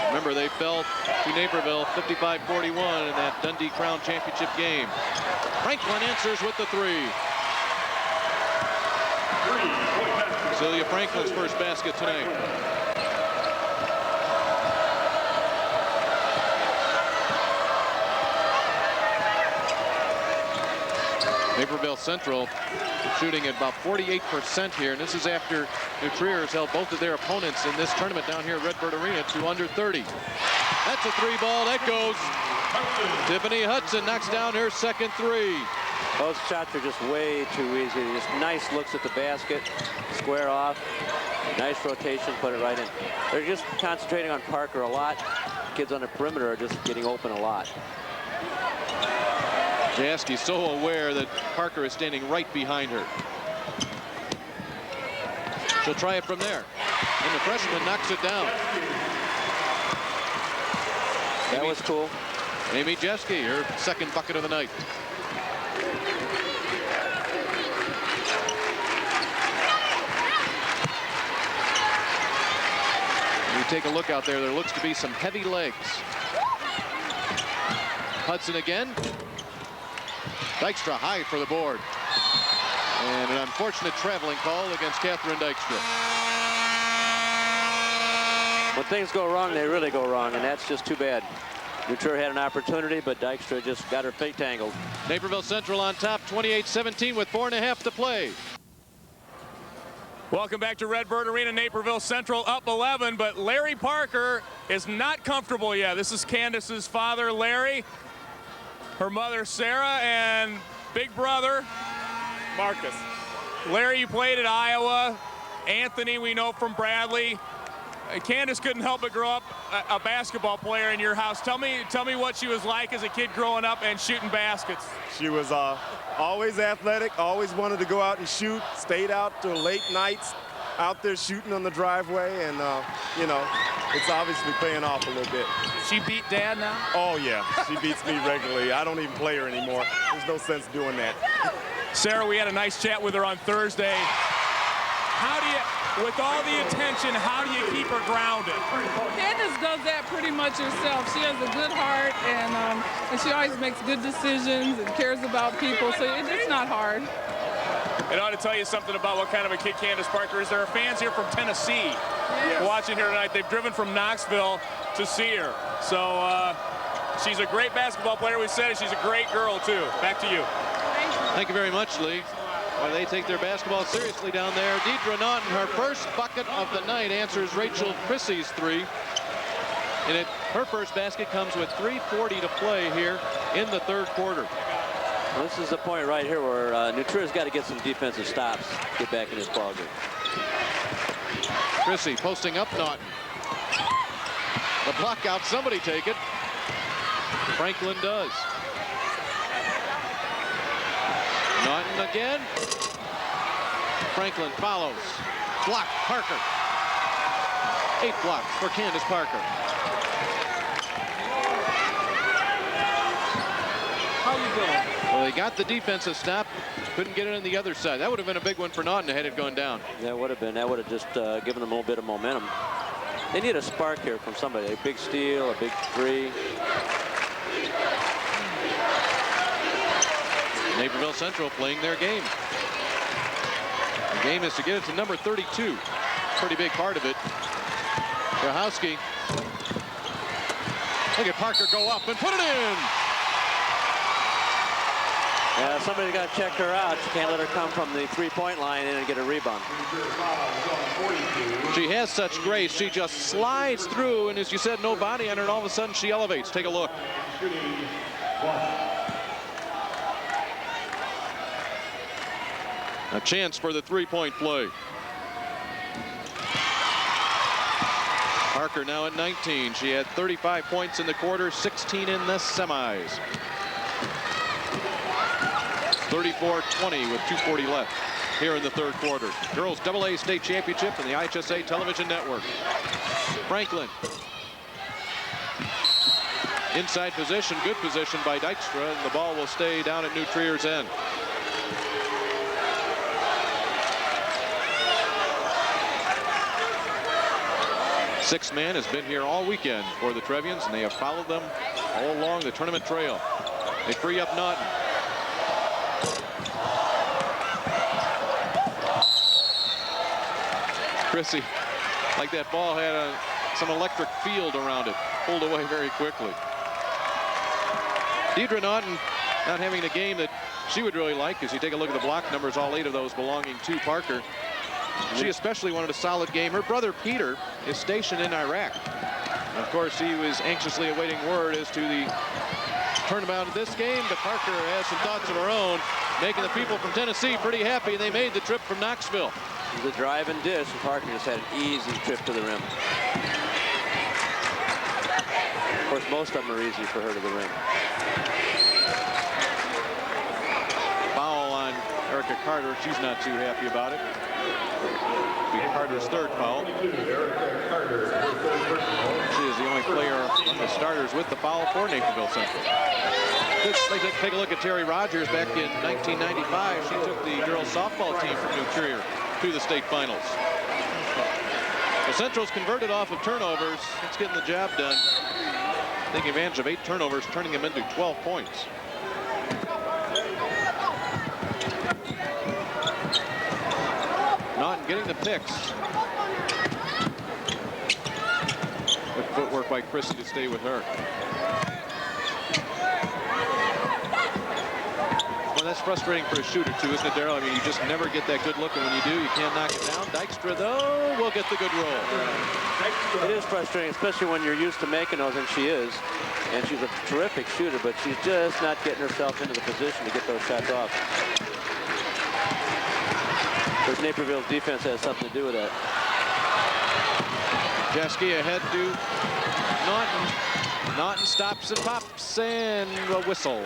Remember, they fell to Naperville 55-41 in that Dundee Crown Championship game. Franklin answers with the three. Celia Franklin's first basket tonight. Naperville Central shooting at about 48% here, and this is after New Trier has held both of their opponents in this tournament down here at Redbird Arena to under 30. That's a three ball that goes. Tiffany Hudson knocks down her second three. Those shots are just way too easy. Just nice looks at the basket, square off, nice rotation, put it right in. They're just concentrating on Parker a lot. Kids on the perimeter are just getting open a lot. Jaski's so aware that Parker is standing right behind her. She'll try it from there. And the freshman knocks it down. That was cool. Amy Jeske, her second bucket of the night. You take a look out there, there looks to be some heavy legs. Hudson again. Dykstra high for the board. And an unfortunate traveling call against Catherine Dykstra. When things go wrong, they really go wrong, and that's just too bad. New Trier had an opportunity, but Dykstra just got her feet tangled. Naperville Central on top, 28-17 with 4.5 to play. Welcome back to Redbird Arena. Naperville Central up 11, but Larry Parker is not comfortable yet. This is Candace's father, Larry, her mother, Sarah, and big brother, Marcus. Larry, you played at Iowa. Anthony, we know from Bradley. Candace couldn't help but grow up a basketball player in your house. Tell me what she was like as a kid growing up and shooting baskets. She was always athletic, always wanted to go out and shoot, stayed out till late nights out there shooting on the driveway, and you know, it's obviously paying off a little bit. She beat Dad now? Oh yeah, she beats me regularly. I don't even play her anymore. There's no sense doing that. Sarah, we had a nice chat with her on Thursday. How do you, with all the attention, how do you keep her grounded? Candace does that pretty much herself. She has a good heart, and she always makes good decisions and cares about people, so it's not hard. It ought to tell you something about what kind of a kid Candace Parker is. There are fans here from Tennessee watching here tonight. They've driven from Knoxville to see her. So she's a great basketball player. We said it. She's a great girl, too. Back to you. Thank you very much, Lee. Well, they take their basketball seriously down there. Deidre Naughton, her first bucket of the night, answers Rachel Chrissy's three. And her first basket comes with 3:40 to play here in the third quarter. Well, this is the point right here where New Trier's got to get some defensive stops to get back in this ballgame. Chrissy posting up Naughton. The block out, somebody take it. Franklin does. Naughton again. Franklin follows. Block, Parker. 8 blocks for Candace Parker. How you doing? Well, they got the defensive stop. Couldn't get it on the other side. That would have been a big one for Naughton had it gone down. That would have been. That would have just given them a little bit of momentum. They need a spark here from somebody. A big steal, a big three. Naperville Central playing their game. The game is to get it to number 32. Pretty big part of it. Grahowski. Look at Parker go up and put it in. Yeah, somebody's got to check her out. She can't let her come from the three-point line and get a rebound. She has such grace. She just slides through, and as you said, no body on her, and all of a sudden she elevates. Take a look. A chance for the three-point play. Parker now at 19. She had 35 points in the quarter, 16 in the semis. 34-20 with 2:40 left here in the third quarter. Girls AA state championship in the IHSA television network. Franklin. Inside position, good position by Dykstra, and the ball will stay down at New Trier's end. Sixth man has been here all weekend for the Trevians, and they have followed them all along the tournament trail. They free up Naughton. Chrissy, like that ball had some electric field around it, pulled away very quickly. Deidre Naughton not having a game that she would really like, as you take a look at the block numbers, all 8 of those belonging to Parker. She especially wanted a solid game. Her brother Peter is stationed in Iraq. And of course, he was anxiously awaiting word as to the turnabout of this game, but Parker has some thoughts of her own, making the people from Tennessee pretty happy. They made the trip from Knoxville. The drive and dish, and Parker just had an easy trip to the rim. Of course, most of them are easy for her to the rim. Foul on Erica Carter. She's not too happy about it. It'll be Carter's third foul. She is the only player on the starters with the foul for Naperville Central. Let's take a look at Terry Rogers. Back in 1995, she took the girls softball team from New Trier to the state finals. The Central's converted off of turnovers. It's getting the job done. Taking advantage of 8 turnovers, turning them into 12 points. Naughton getting the picks. Good footwork by Chrissy to stay with her. Well, that's frustrating for a shooter, too, isn't it, Darryl? I mean, you just never get that good look, and when you do, you can't knock it down. Dykstra, though, will get the good roll. It is frustrating, especially when you're used to making those, and she is. And she's a terrific shooter, but she's just not getting herself into the position to get those shots off. Because Naperville's defense has something to do with that. Jaski ahead to Naughton. Naughton stops and pops, and a whistle.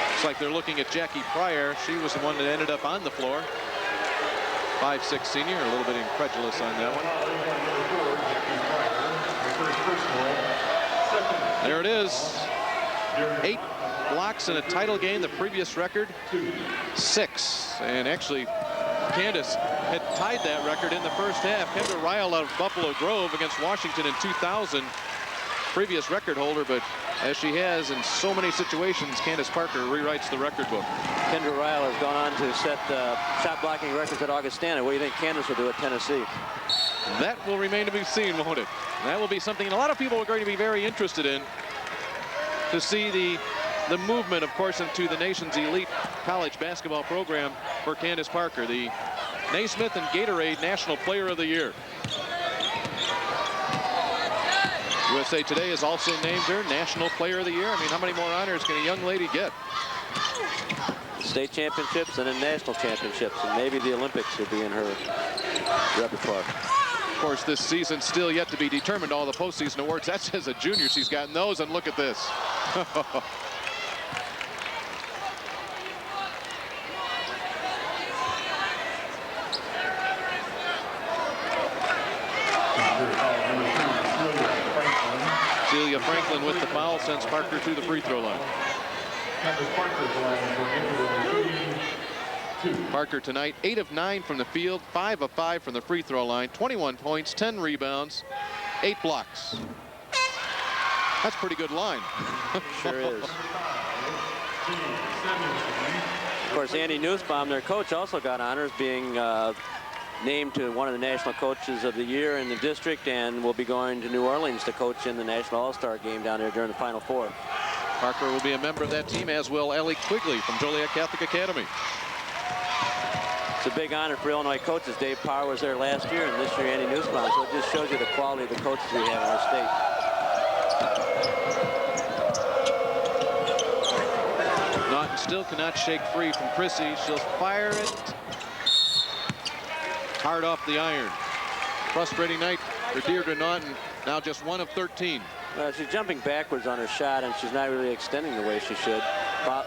Looks like they're looking at Jackie Pryor. She was the one that ended up on the floor. 5'6" senior, a little bit incredulous on that one. There it is. 8 blocks in a title game. The previous record, 6. And actually, Candace had tied that record in the first half. Kendra Ryle out of Buffalo Grove against Washington in 2000. Previous record holder, but as she has in so many situations, Candace Parker rewrites the record book. Kendra Ryle has gone on to set shot blocking records at Augustana. What do you think Candace will do at Tennessee? That will remain to be seen, won't it? That will be something a lot of people are going to be very interested in, to see the movement, of course, into the nation's elite college basketball program for Candace Parker, the Naismith and Gatorade National Player of the Year. USA Today has also named her National Player of the Year. I mean, how many more honors can a young lady get? State championships and then national championships, and maybe the Olympics will be in her repertoire. Of course, this season still yet to be determined. All the postseason awards, that's as a junior. She's gotten those, and look at this. Celia Franklin with the foul sends Parker to the free throw line. Parker tonight 8 of 9 from the field, 5 of 5 from the free throw line, 21 points, 10 rebounds, 8 blocks. That's a pretty good line. Sure is. Of course, Andy Nussbaum, their coach, also got honors, being named to one of the National Coaches of the Year in the district, and will be going to New Orleans to coach in the National All-Star game down there during the Final Four. Parker will be a member of that team, as will Ellie Quigley from Joliet Catholic Academy. It's a big honor for Illinois coaches. Dave Power was there last year, and this year Andy Nussbaum, so it just shows you the quality of the coaches we have in our state. Naughton still cannot shake free from Chrissy. She'll fire it hard off the iron. Frustrating night for Deirdre Naughton, now just 1 of 13. She's jumping backwards on her shot, and she's not really extending the way she should.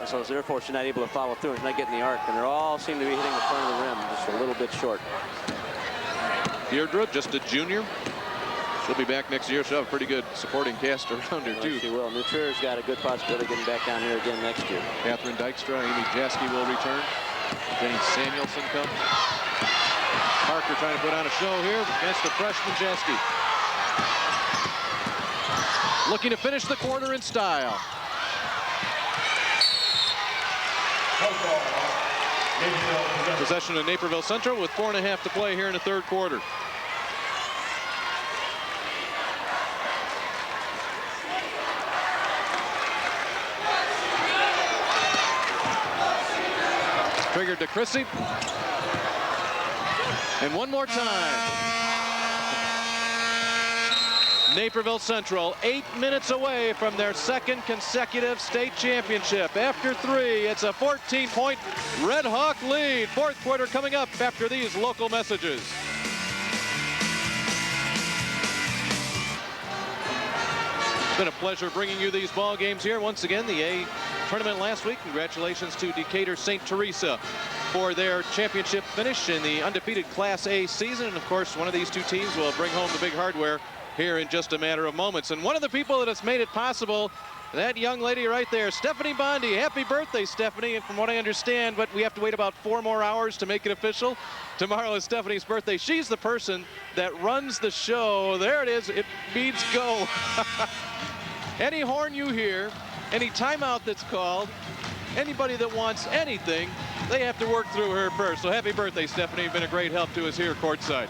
So therefore, she's not able to follow through. She's not getting the arc, and they all seem to be hitting the front of the rim just a little bit short. Deirdre, just a junior. She'll be back next year. She'll have a pretty good supporting cast around her, too. She will. New Trier's got a good possibility of getting back down here again next year. Catherine Dykstra, Amy Jaski will return. Jenny Samuelson comes. Parker trying to put on a show here against the freshman Jaski. Looking to finish the quarter in style. Possession of Naperville Central with 4.5 to play here in the third quarter. Triggered to Chrissy. And one more time. Naperville Central 8 minutes away from their second consecutive state championship. After 3, it's a 14-point Red Hawk lead. Fourth quarter coming up after these local messages. It's been a pleasure bringing you these ball games here. Once again, the A tournament last week. Congratulations to Decatur St. Teresa for their championship finish in the undefeated Class A season. And of course, one of these two teams will bring home the big hardware here in just a matter of moments. And one of the people that has made it possible, that young lady right there, Stephanie Bondi. Happy birthday, Stephanie. And from what I understand, but we have to wait about 4 more hours to make it official. Tomorrow is Stephanie's birthday. She's the person that runs the show. There it is. It means go. Any horn you hear, any timeout that's called, anybody that wants anything, they have to work through her first. So happy birthday, Stephanie. You've been a great help to us here courtside.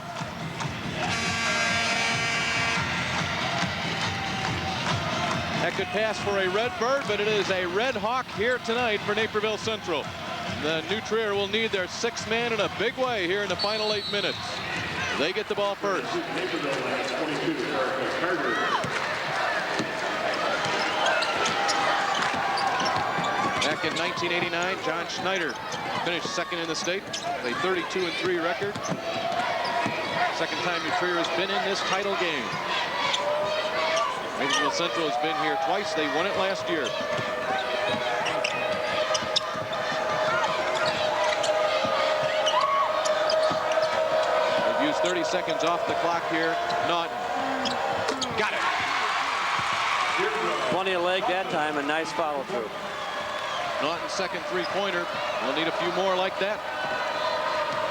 That could pass for a Red Bird, but it is a Red Hawk here tonight for Naperville Central. The New Trier will need their 6th man in a big way here in the final 8 minutes. They get the ball first. Back in 1989, John Schneider finished second in the state, a 32-3 record. Second time New Trier has been in this title game. Naperville Central has been here twice. They won it last year. They've used 30 seconds off the clock here. Naughton. Got it. Plenty of leg that time, a nice follow through. Naughton's second three-pointer. We'll need a few more like that.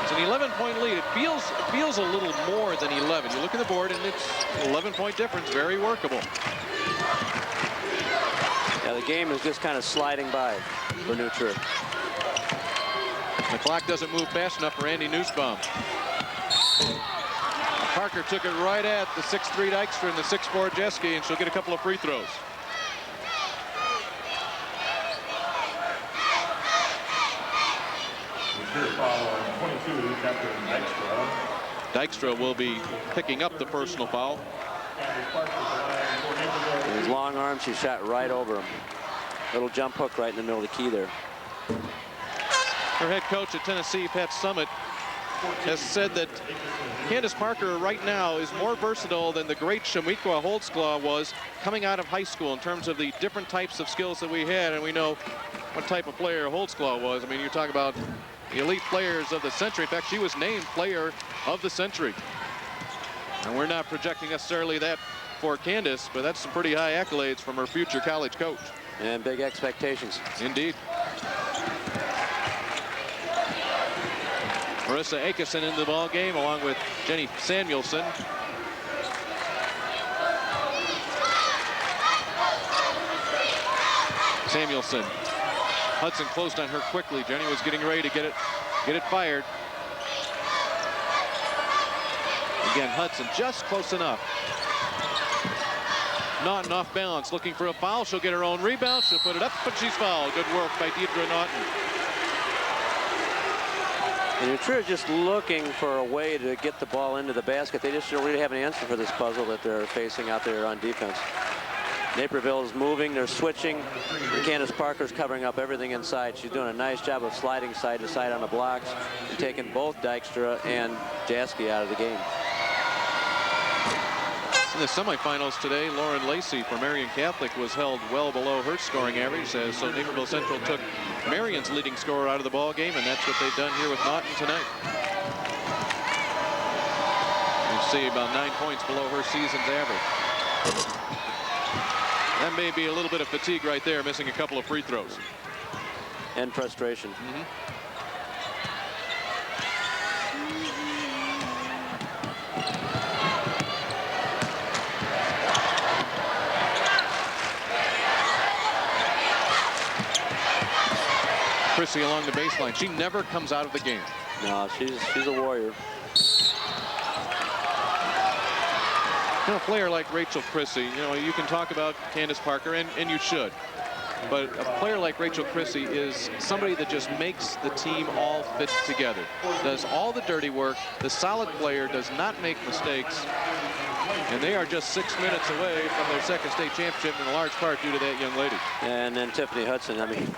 It's an 11-point lead. It feels a little more than 11. You look at the board, and it's an 11-point difference. Very workable. Yeah, the game is just kind of sliding by for New Trier. The clock doesn't move fast enough for Andy Nussbaum. Parker took it right at the 6'3" Dykstra and the 6'4" Jeske, and she'll get a couple of free throws. Dykstra will be picking up the personal foul. His long arm, she shot right over him. Little jump hook right in the middle of the key there. Her head coach at Tennessee, Pat Summitt, has said that Candace Parker right now is more versatile than the great Shamiqua Holtzclaw was coming out of high school in terms of the different types of skills that we had, and we know what type of player Holtzclaw was. I mean, you talk about the elite players of the century. In fact, she was named player of the century. And we're not projecting necessarily that for Candace, but that's some pretty high accolades from her future college coach. And big expectations. Indeed. Marissa Akison in the ball game along with Jenny Samuelson. Samuelson. Hudson closed on her quickly. Jenny was getting ready to get it fired. Again, Hudson just close enough. Naughton off balance, looking for a foul. She'll get her own rebound. She'll put it up, but she's fouled. Good work by Deidre Naughton. And New Trier just looking for a way to get the ball into the basket. They just don't really have an answer for this puzzle that they're facing out there on defense. Naperville is moving, they're switching. Candace Parker's covering up everything inside. She's doing a nice job of sliding side to side on the blocks and taking both Dykstra and Jaski out of the game. In the semifinals today, Lauren Lacey for Marion Catholic was held well below her scoring average. So Naperville Central took Marion's leading scorer out of the ball game, and that's what they've done here with Naughton tonight. You see about 9 points below her season's average. That may be a little bit of fatigue right there, missing a couple of free throws. And frustration. Chrissy along the baseline. She never comes out of the game. No, she's a warrior. You know, a player like Rachel Chrissy, you know, you can talk about Candace Parker, and you should. But a player like Rachel Chrissy is somebody that just makes the team all fit together. Does all the dirty work. The solid player does not make mistakes. And they are just 6 minutes away from their second state championship in large part due to that young lady. And then Tiffany Hudson, I mean,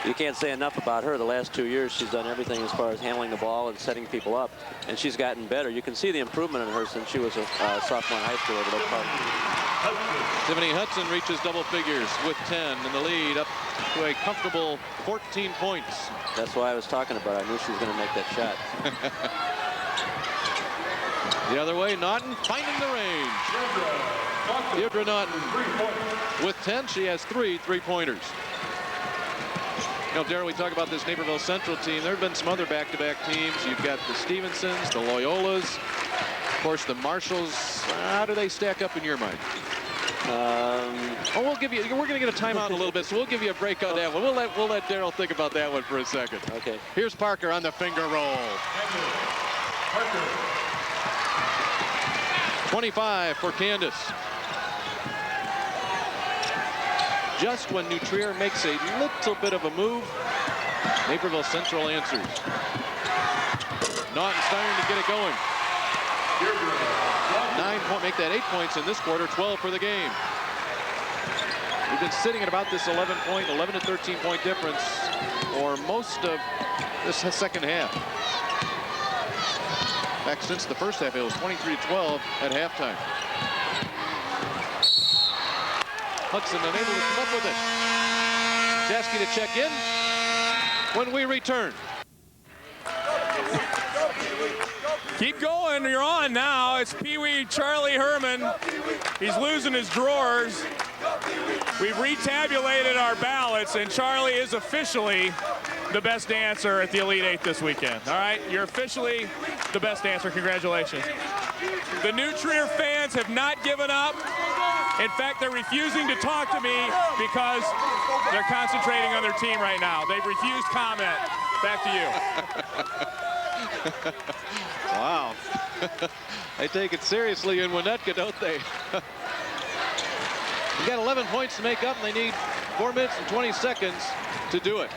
you can't say enough about her. The last 2 years, she's done everything as far as handling the ball and setting people up. And she's gotten better. You can see the improvement in her since she was a sophomore in high school over the park. Tiffany Hudson reaches double figures with 10 in the lead, up to a comfortable 14 points. That's why I was talking about. I knew she was going to make that shot. The other way, Naughton finding the range. Deirdre Naughton with 10. She has 3 3-pointers. You know, Darryl, we talk about this Naperville Central team. There have been some other back-to-back teams. You've got the Stevensons, the Loyolas, of course, the Marshalls. How do they stack up in your mind? We'll give you. We're going to get a timeout in a little bit, so we'll give you a break on that one. We'll let Darryl think about that one for a second. Okay. Here's Parker on the finger roll. 25 for Candace. Just when New Trier makes a little bit of a move, Naperville Central answers. Naughton starting to get it going. 9 points, make that 8 points in this quarter, 12 for the game. We've been sitting at about this 11 to 13 point difference for most of this second half. In fact, since the first half, it was 23-12 at halftime. Hudson unable to come up with it. Jasky to check in when we return. Keep going, you're on now. It's Pee-wee Charlie Herman. He's losing his drawers. We've retabulated our ballots, and Charlie is officially the best dancer at the Elite Eight this weekend. All right, you're officially the best dancer. Congratulations. The New Trier fans have not given up. In fact, they're refusing to talk to me because they're concentrating on their team right now. They've refused comment. Back to you. Wow. They take it seriously in Winnetka, don't they? You got 11 points to make up, and they need 4 minutes and 20 seconds to do it.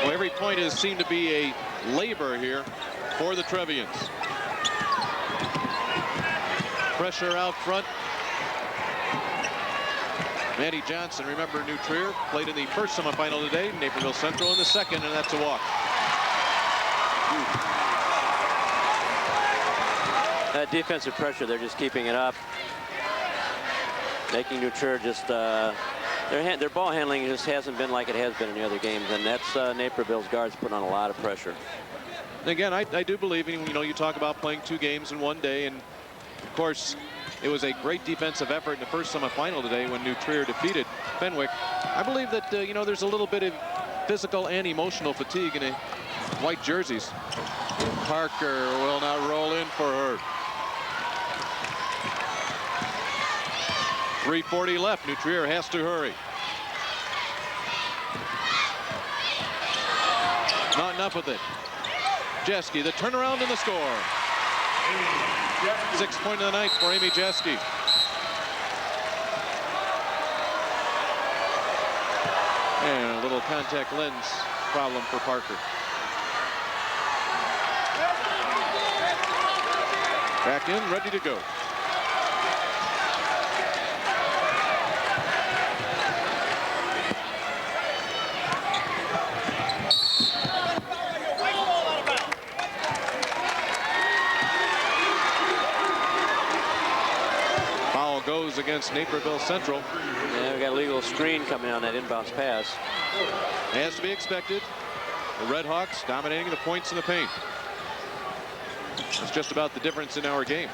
Well, every point has seemed to be a labor here for the Trevians. Pressure out front. Maddie Johnson, remember New Trier, played in the first semifinal today, Naperville Central in the second, and that's a walk. That defensive pressure, they're just keeping it up. Making New Trier just, their ball handling just hasn't been like it has been in the other games, and that's Naperville's guards put on a lot of pressure. And again, I do believe, you know, you talk about playing 2 games in one day, and of course, it was a great defensive effort in the first semifinal today when New Trier defeated Fenwick. I believe that, you know, there's a little bit of physical and emotional fatigue in the white jerseys. Parker will now roll in for her. 3:40 left. New Trier has to hurry. Not enough with it. Jeske, the turnaround and the score. 6th point of the night for Amy Jeske. And a little contact lens problem for Parker. Back in, ready to go. Ball goes against Naperville Central. Yeah, we got a legal screen coming on that inbounds pass. As to be expected, the Red Hawks dominating the points in the paint. That's just about the difference in our game.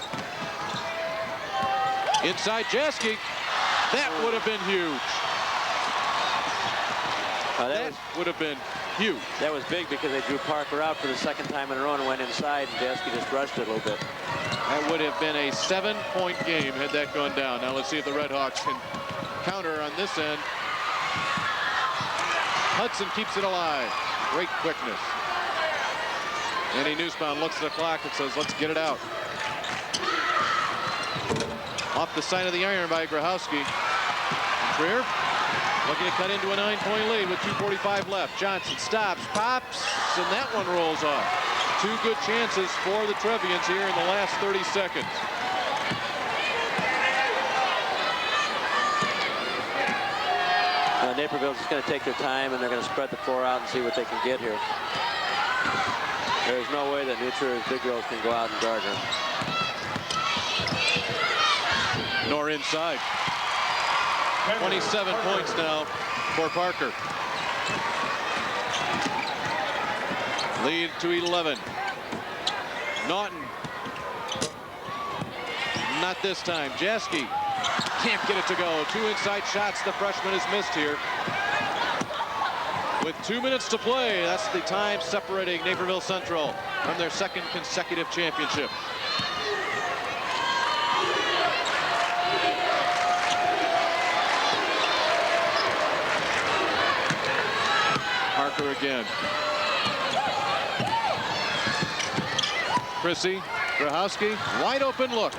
Inside Jasky. That would have been huge. That would have been huge. That was big because they drew Parker out for the second time in a row and went inside, and Jasky just rushed it a little bit. That would have been a 7-point game had that gone down. Now let's see if the Red Hawks can counter on this end. Hudson keeps it alive. Great quickness. Andy Nussbaum looks at the clock and says, let's get it out. Off the side of the iron by Grahowski. Trier looking to cut into a 9-point lead with 2:45 left. Johnson stops, pops, and that one rolls off. Two good chances for the Trevians here in the last 30 seconds. Naperville's just going to take their time, and they're going to spread the floor out and see what they can get here. There's no way that New Trier's big girls can go out and guard her. Nor inside. 27 points now for Parker. Lead to 11. Naughton. Not this time. Jasky can't get it to go. Two inside shots the freshman has missed here. With 2 minutes to play, that's the time separating Naperville Central from their second consecutive championship. Parker again. Chrissy, Grahowski, wide open look.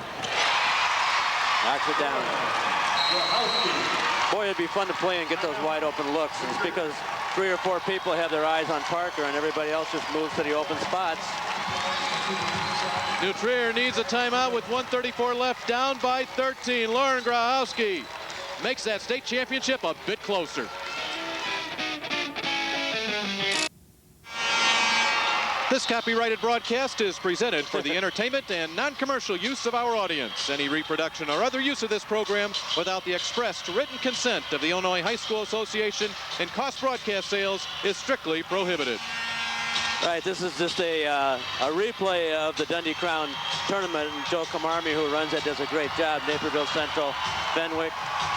Knocks it down. Boy, it'd be fun to play and get those wide open looks. It's because 3 or 4 people have their eyes on Parker and everybody else just moves to the open spots. New Trier needs a timeout with 1:34 left, down by 13. Lauren Grahowski makes that state championship a bit closer. This copyrighted broadcast is presented for the entertainment and non-commercial use of our audience. Any reproduction or other use of this program without the expressed written consent of the Illinois High School Association and cost broadcast sales is strictly prohibited. Right, this is just a replay of the Dundee Crown tournament, and Joe Camarmi, who runs it, does a great job. Naperville Central, Fenwick,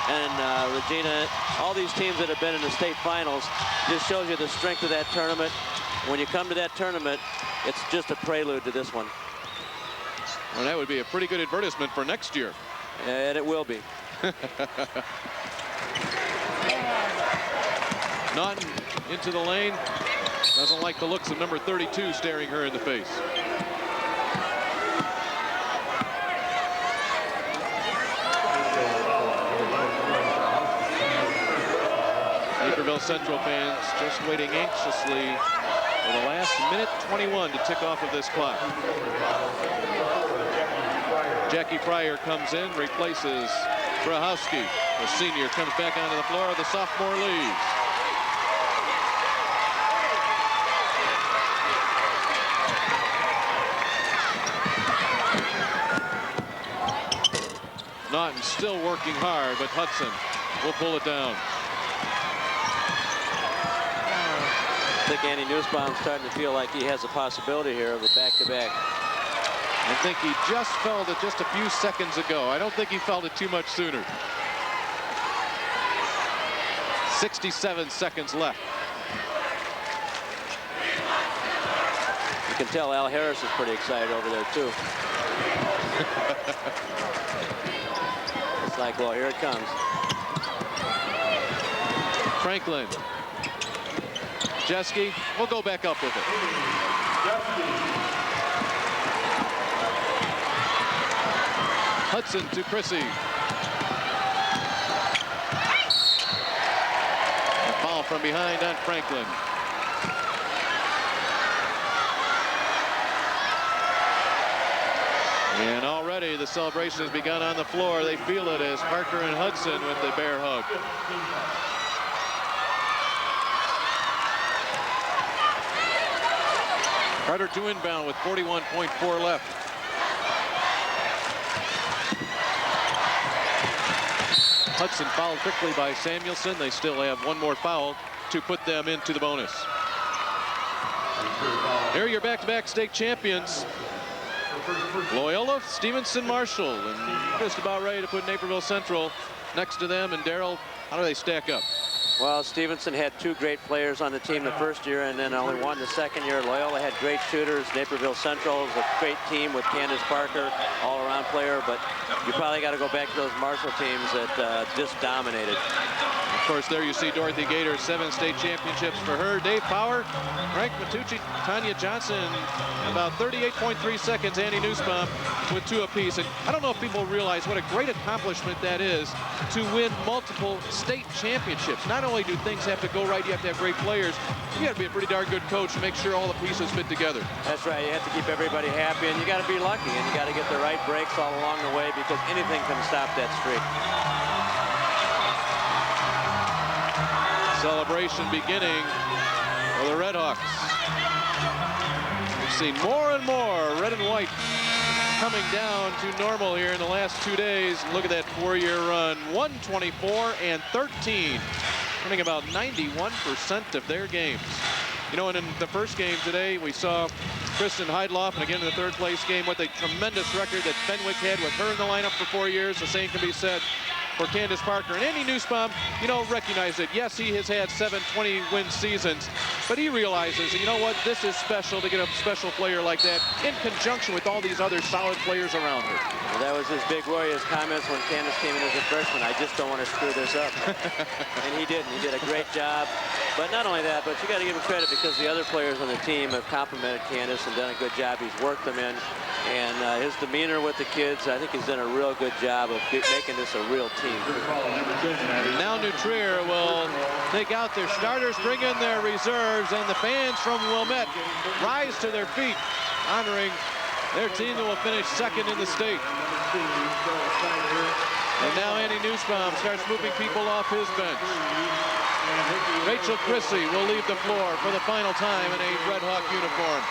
and Regina, all these teams that have been in the state finals, just shows you the strength of that tournament. When you come to that tournament, it's just a prelude to this one. Well, that would be a pretty good advertisement for next year. And it will be. Naughton into the lane. Doesn't like the looks of number 32 staring her in the face. Naperville Central fans just waiting anxiously for the last minute 21 to tick off of this clock. Jackie Pryor comes in, replaces Grahowski. The senior comes back onto the floor. The sophomore leaves. Naughton still working hard, but Hudson will pull it down. I think Andy Nussbaum's starting to feel like he has a possibility here of a back-to-back. I think he just felt it just a few seconds ago. I don't think he felt it too much sooner. 67 seconds left. You can tell Al Harris is pretty excited over there, too. It's like, well, here it comes. Franklin. Jeske will go back up with it. Hudson to Chrissy. A foul from behind on Franklin. And already the celebration has begun on the floor. They feel it as Parker and Hudson with the bear hug. Carter to inbound with 41.4 left. Hudson fouled quickly by Samuelson. They still have one more foul to put them into the bonus. Here are your back-to-back state champions. Loyola, Stevenson, Marshall, and just about ready to put Naperville Central next to them. And Darrell, how do they stack up? Well, Stevenson had 2 great players on the team the first year and then only 1 the second year. Loyola had great shooters. Naperville Central was a great team with Candace Parker, all-around player, but you probably got to go back to those Marshall teams that just dominated. Of course, there you see Dorothy Gator, 7 state championships for her. Dave Power, Frank Matucci, Tanya Johnson, about 38.3 seconds. Andy Nussbaum with 2 apiece. And I don't know if people realize what a great accomplishment that is to win multiple state championships. Not only do things have to go right, you have to have great players. You got to be a pretty darn good coach to make sure all the pieces fit together. That's right. You have to keep everybody happy, and you got to be lucky, and you got to get the right breaks all along the way because anything can stop that streak. Celebration beginning for the Redhawks. We've seen more and more red and white coming down to normal here in the last 2 days. Look at that 4-year run, 124 and 13, winning about 91% of their games. You know, and in the first game today, we saw Kristen Heidloff, and again in the 3rd place game, what a tremendous record that Fenwick had with her in the lineup for 4 years. The same can be said for Candace Parker. And Andy Nussbaum, you know, recognized it. Yes, he has had 7 20-win seasons, but he realizes, you know what, this is special to get a special player like that in conjunction with all these other solid players around her. Well, that was his big worry, his comments when Candace came in as a freshman. I just don't want to screw this up. And he didn't. He did a great job. But not only that, but you got to give him credit because the other players on the team have complimented Candace and done a good job. He's worked them in. And his demeanor with the kids, I think he's done a real good job of making this a real team. Now New Trier will take out their starters, bring in their reserves, and the fans from Wilmette rise to their feet, honoring their team that will finish 2nd in the state. And now Andy Nussbaum starts moving people off his bench. Rachel Chrissy will leave the floor for the final time in a Red Hawk uniform.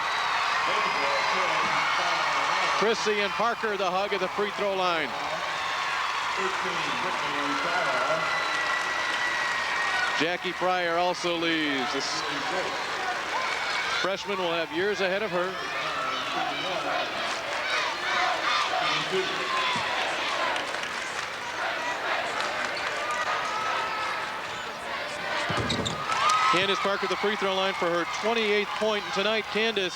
Chrissy and Parker the hug at the free throw line. Jackie Fryer also leaves. This freshman will have years ahead of her. Candace Parker the free throw line for her 28th point tonight. Candace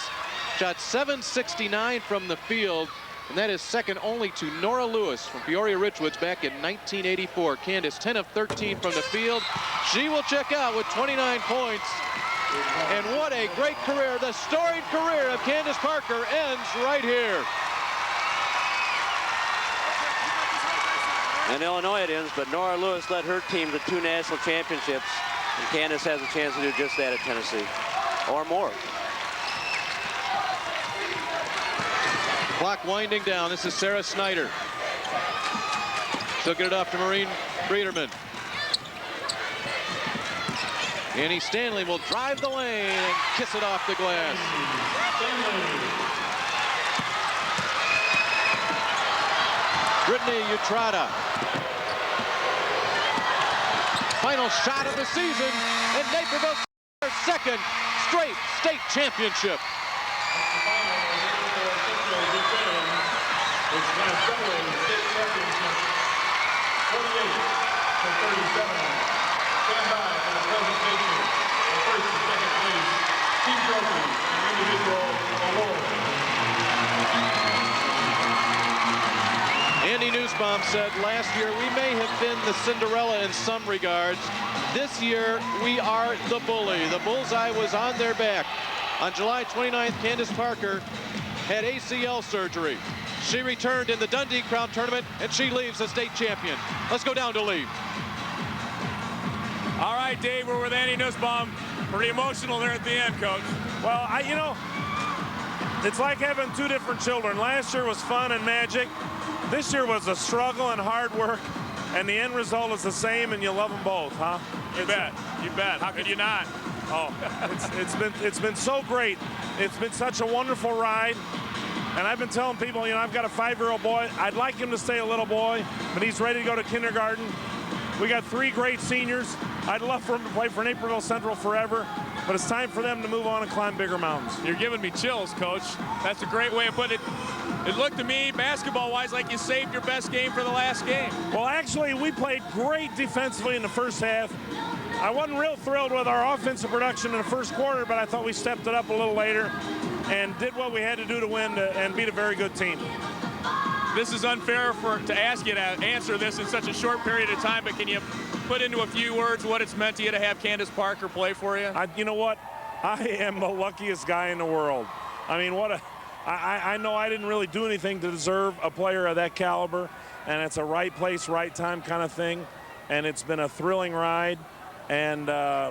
shot 769 from the field, and that is second only to Nora Lewis from Peoria Richwoods back in 1984. Candace 10 of 13 from the field. She will check out with 29 points. And what a great career. The storied career of Candace Parker ends right here. In Illinois it ends, but Nora Lewis led her team to 2 national championships. And Candace has a chance to do just that at Tennessee, or more. Clock winding down. This is Sarah Snyder. She'll get it off to Maureen Friederman. Annie Stanley will drive the lane and kiss it off the glass. Brittany Utrata. Final shot of the season, and Naperville their 2nd straight state championship. Andy Nussbaum said last year we may have been the Cinderella in some regards. This year we are the bully. The bullseye was on their back. On July 29th, Candace Parker had ACL surgery. She returned in the Dundee Crown Tournament, and she leaves a state champion. Let's go down to Lee. All right, Dave, we're with Andy Nussbaum. Pretty emotional there at the end, Coach. Well, you know, it's like having 2 different children. Last year was fun and magic. This year was a struggle and hard work, and the end result is the same, and you love them both, huh? You bet. You bet. How could you not? Oh, it's been so great. It's been such a wonderful ride. And I've been telling people, you know, I've got a 5-year-old boy. I'd like him to stay a little boy, but he's ready to go to kindergarten. We got 3 great seniors. I'd love for them to play for Naperville Central forever, but it's time for them to move on and climb bigger mountains. You're giving me chills, Coach. That's a great way of putting it. It looked to me, basketball-wise, like you saved your best game for the last game. Well, actually, we played great defensively in the first half. I wasn't real thrilled with our offensive production in the first quarter, but I thought we stepped it up a little later and did what we had to do to win and beat a very good team. This is unfair to ask you to answer this in such a short period of time, but can you put into a few words what it's meant to you to have Candace Parker play for you? You know what? I am the luckiest guy in the world. I mean, I know I didn't really do anything to deserve a player of that caliber, and it's a right place, right time kind of thing, and it's been a thrilling ride. And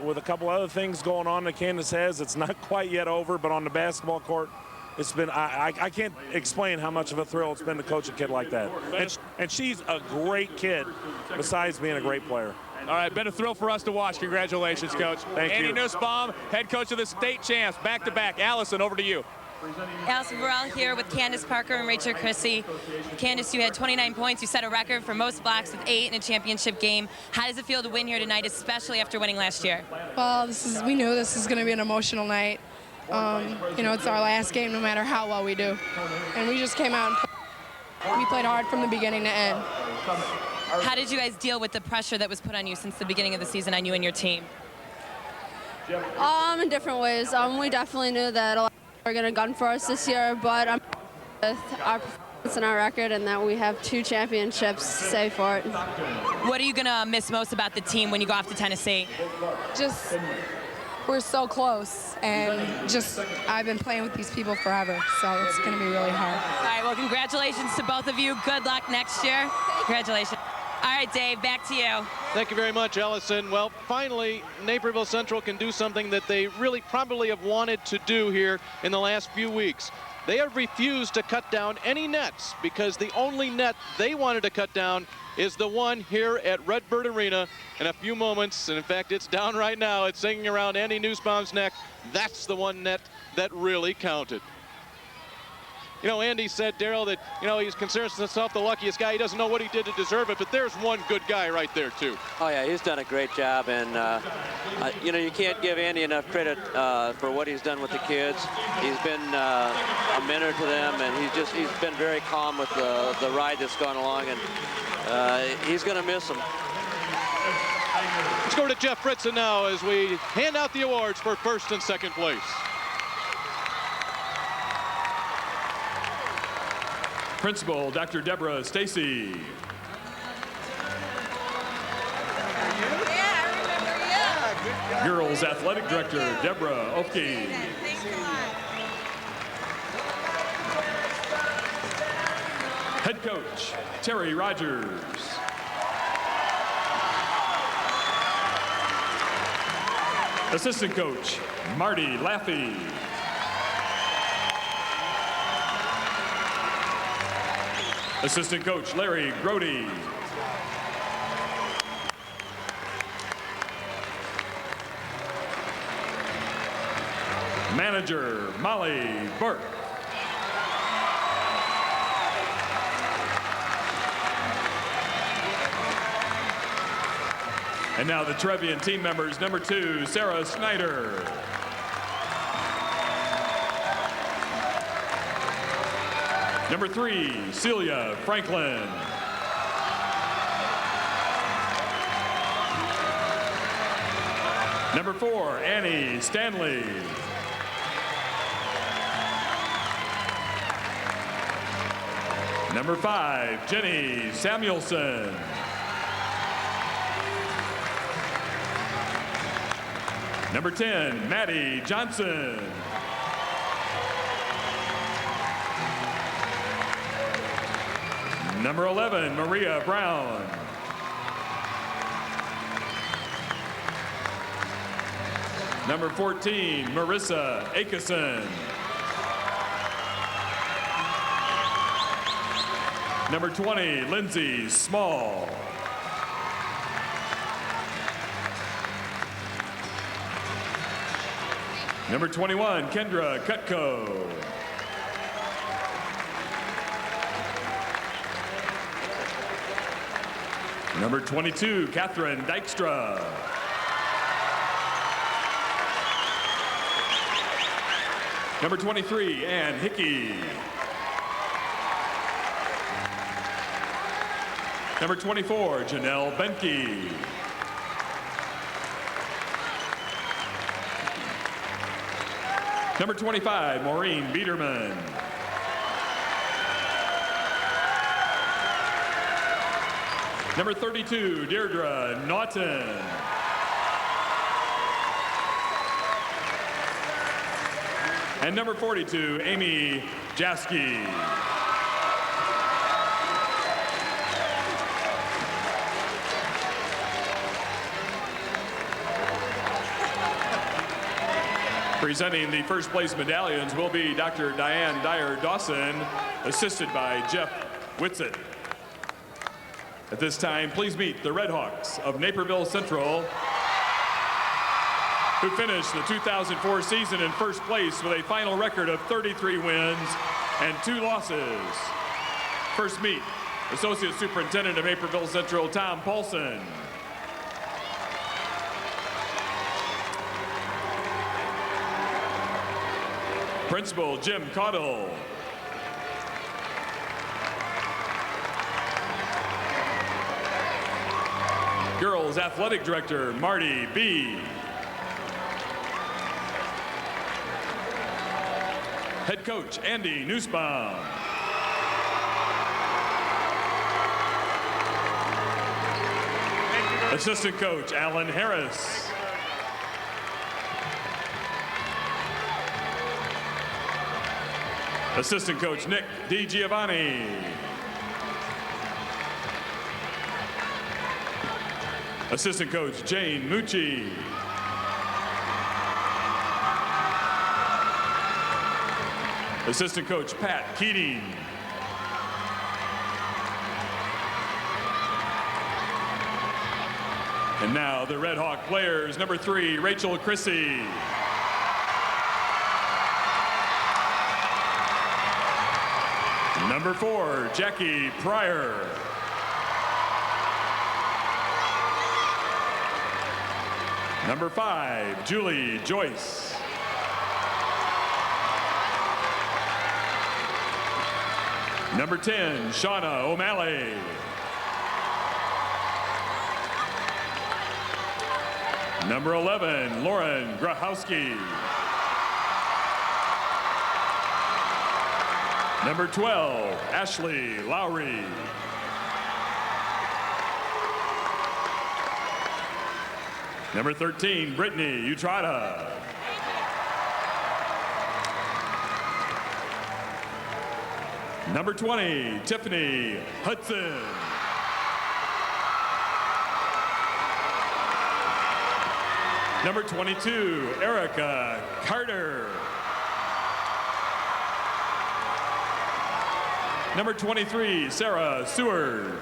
with a couple other things going on that Candace has, it's not quite yet over, but on the basketball court, it's been, I can't explain how much of a thrill it's been to coach a kid like that. And she's a great kid, besides being a great player. All right, been a thrill for us to watch. Congratulations, Coach. Thank you. Andy Nussbaum, head coach of the state champs, back-to-back. Allison, over to you. Allison Burrell here with Candace Parker and Rachel Chrissy. Candace, you had 29 points. You set a record for most blocks with 8 in a championship game. How does it feel to win here tonight, especially after winning last year? Well, we knew this is going to be an emotional night. You know, it's our last game no matter how well we do. And we just came out and we played hard from the beginning to end. How did you guys deal with the pressure that was put on you since the beginning of the season on you and your team? In different ways. We definitely knew that a lot of people were going to gun for us this year, but I'm with our performance and our record and that we have 2 championships saved for it. What are you going to miss most about the team when you go off to Tennessee? Just, we're so close, and just, I've been playing with these people forever, so it's going to be really hard. All right, well, congratulations to both of you. Good luck next year. Congratulations. All right, Dave, back to you. Thank you very much, Allison. Well, finally, Naperville Central can do something that they really probably have wanted to do here in the last few weeks. They have refused to cut down any nets because the only net they wanted to cut down is the one here at Redbird Arena. In a few moments, and in fact, it's down right now, it's singing around Andy Nussbaum's neck. That's the one net that really counted. You know, Andy said, Daryl, that, you know, he's considers himself the luckiest guy. He doesn't know what he did to deserve it, but there's one good guy right there, too. Oh, yeah, he's done a great job, and, you know, you can't give Andy enough credit for what he's done with the kids. He's been a mentor to them, and he's been very calm with the ride that's gone along, and he's going to miss them. Let's go to Jeff Fritzen now as we hand out the awards for first and second place. Principal, Dr. Deborah Stacy. Girls Athletic Director, Deborah Ofke. Head Coach, Terry Rogers. Assistant Coach, Marty Laffey. Assistant Coach, Larry Grody. Manager, Molly Burke. And now the Trevian team members, number 2, Sarah Snyder. Number 3, Celia Franklin. Number 4, Annie Stanley. Number 5, Jenny Samuelson. Number 10, Maddie Johnson. Number 11, Maria Brown. Number 14, Marissa Akeson. Number 20, Lindsay Small. Number 21, Kendra Cutco. Number 22, Catherine Dykstra. Number 23, Ann Hickey. Number 24, Janelle Benke. Number 25, Maureen Biederman. Number 32, Deirdre Naughton. And number 42, Amy Jaski. Presenting the first place medallions will be Dr. Diane Dyer Dawson, assisted by Jeff Whitsett. At this time, please meet the Red Hawks of Naperville Central, who finished the 2004 season in first place with a final record of 33 wins and 2 losses. First meet, Associate Superintendent of Naperville Central, Tom Paulson. Principal Jim Caudle. Girls Athletic Director Marty B. Head Coach Andy Nussbaum. Assistant Coach Alan Harris. Assistant Coach Nick DiGiovanni. Assistant Coach Jane Mucci. Assistant Coach Pat Keating. And now the Red Hawk players. Number 3, Rachel Chrissy. Number 4, Jackie Pryor. Number 5, Julie Joyce. Number 10, Shauna O'Malley. Number 11, Lauren Grahowski. Number 12, Ashley Lowry. Number 13, Brittany Utrata. Number 20, Tiffany Hudson. Number 22, Erica Carter. Number 23, Sarah Seward.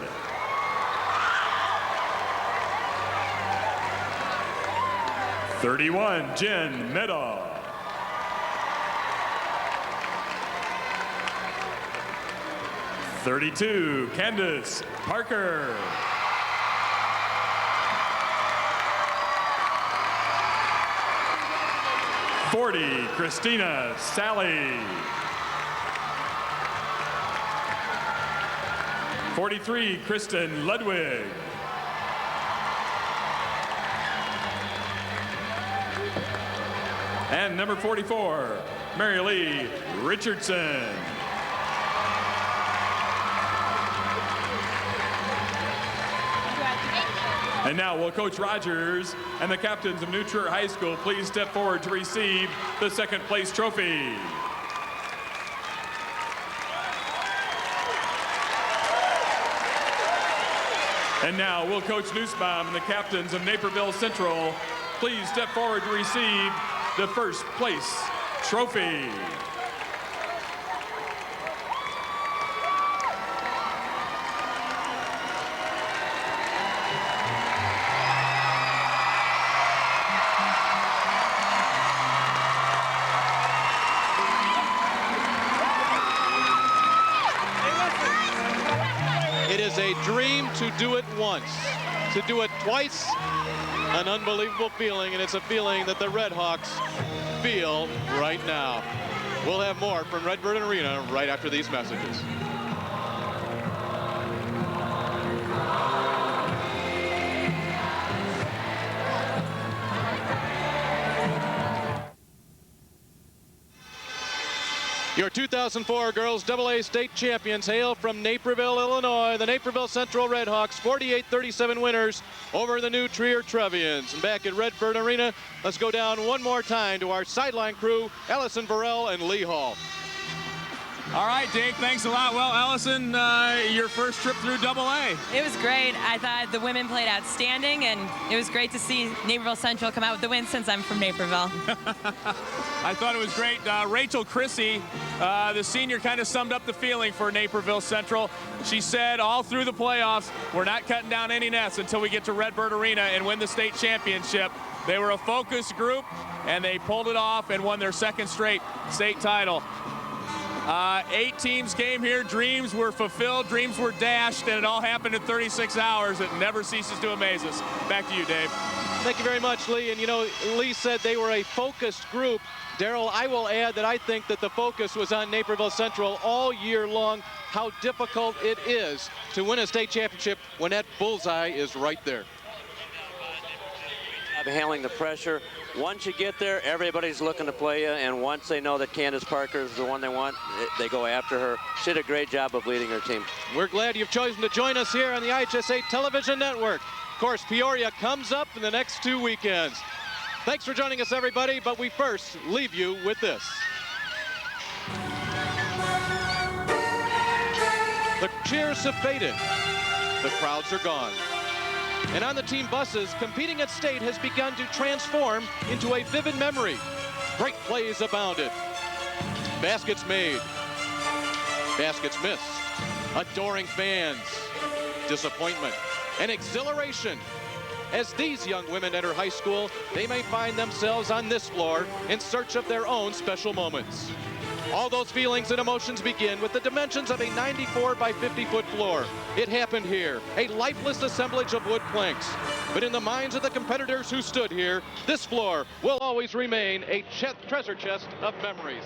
'31, Jen Meadow. '32, Candace Parker. '40, Christina Sally. 43, Kristen Ludwig. And number 44, Mary Lee Richardson. And now will Coach Rogers and the captains of New Trier High School please step forward to receive the second place trophy. And now will Coach Nussbaum and the captains of Naperville Central please step forward to receive the first place trophy. It is a dream to do it once. To do it twice, an unbelievable feeling, and it's a feeling that the Red Hawks feel right now. We'll have more from Redbird Arena right after these messages. Your 2004 girls AA state champions hail from Naperville, Illinois. The Naperville Central Redhawks, 48-37 winners over the New Trier Trevians. And back at Redbird Arena, let's go down one more time to our sideline crew, Allison Burrell and Lee Hall. All right, Dave, thanks a lot. Well, Allison, your first trip through AA. It was great. I thought the women played outstanding, and it was great to see Naperville Central come out with the win since I'm from Naperville. I thought it was great. Rachel Chrissy, the senior, kind of summed up the feeling for Naperville Central. She said all through the playoffs, we're not cutting down any nets until we get to Redbird Arena and win the state championship. They were a focused group, and they pulled it off and won their second straight state title. 8 teams came here. Dreams were fulfilled, dreams were dashed, and it all happened in 36 hours. It never ceases to amaze us. Back to you, Dave. Thank you very much, Lee. And you know, Lee said they were a focused group. Daryl, I will add that I think that the focus was on Naperville Central all year long, how difficult it is to win a state championship when that bullseye is right there. Handling the pressure. Once you get there, everybody's looking to play you, and once they know that Candace Parker is the one they want, they go after her. She did a great job of leading her team. We're glad you've chosen to join us here on the IHSA Television Network. Of course, Peoria comes up in the next 2 weekends. Thanks for joining us, everybody, but we first leave you with this. The cheers have faded. The crowds are gone. And on the team buses, competing at state has begun to transform into a vivid memory. Great plays abounded. Baskets made. Baskets missed. Adoring fans. Disappointment. And exhilaration. As these young women enter high school, they may find themselves on this floor in search of their own special moments. All those feelings and emotions begin with the dimensions of a 94 by 50 foot floor. It happened here, a lifeless assemblage of wood planks. But in the minds of the competitors who stood here, this floor will always remain a treasure chest of memories.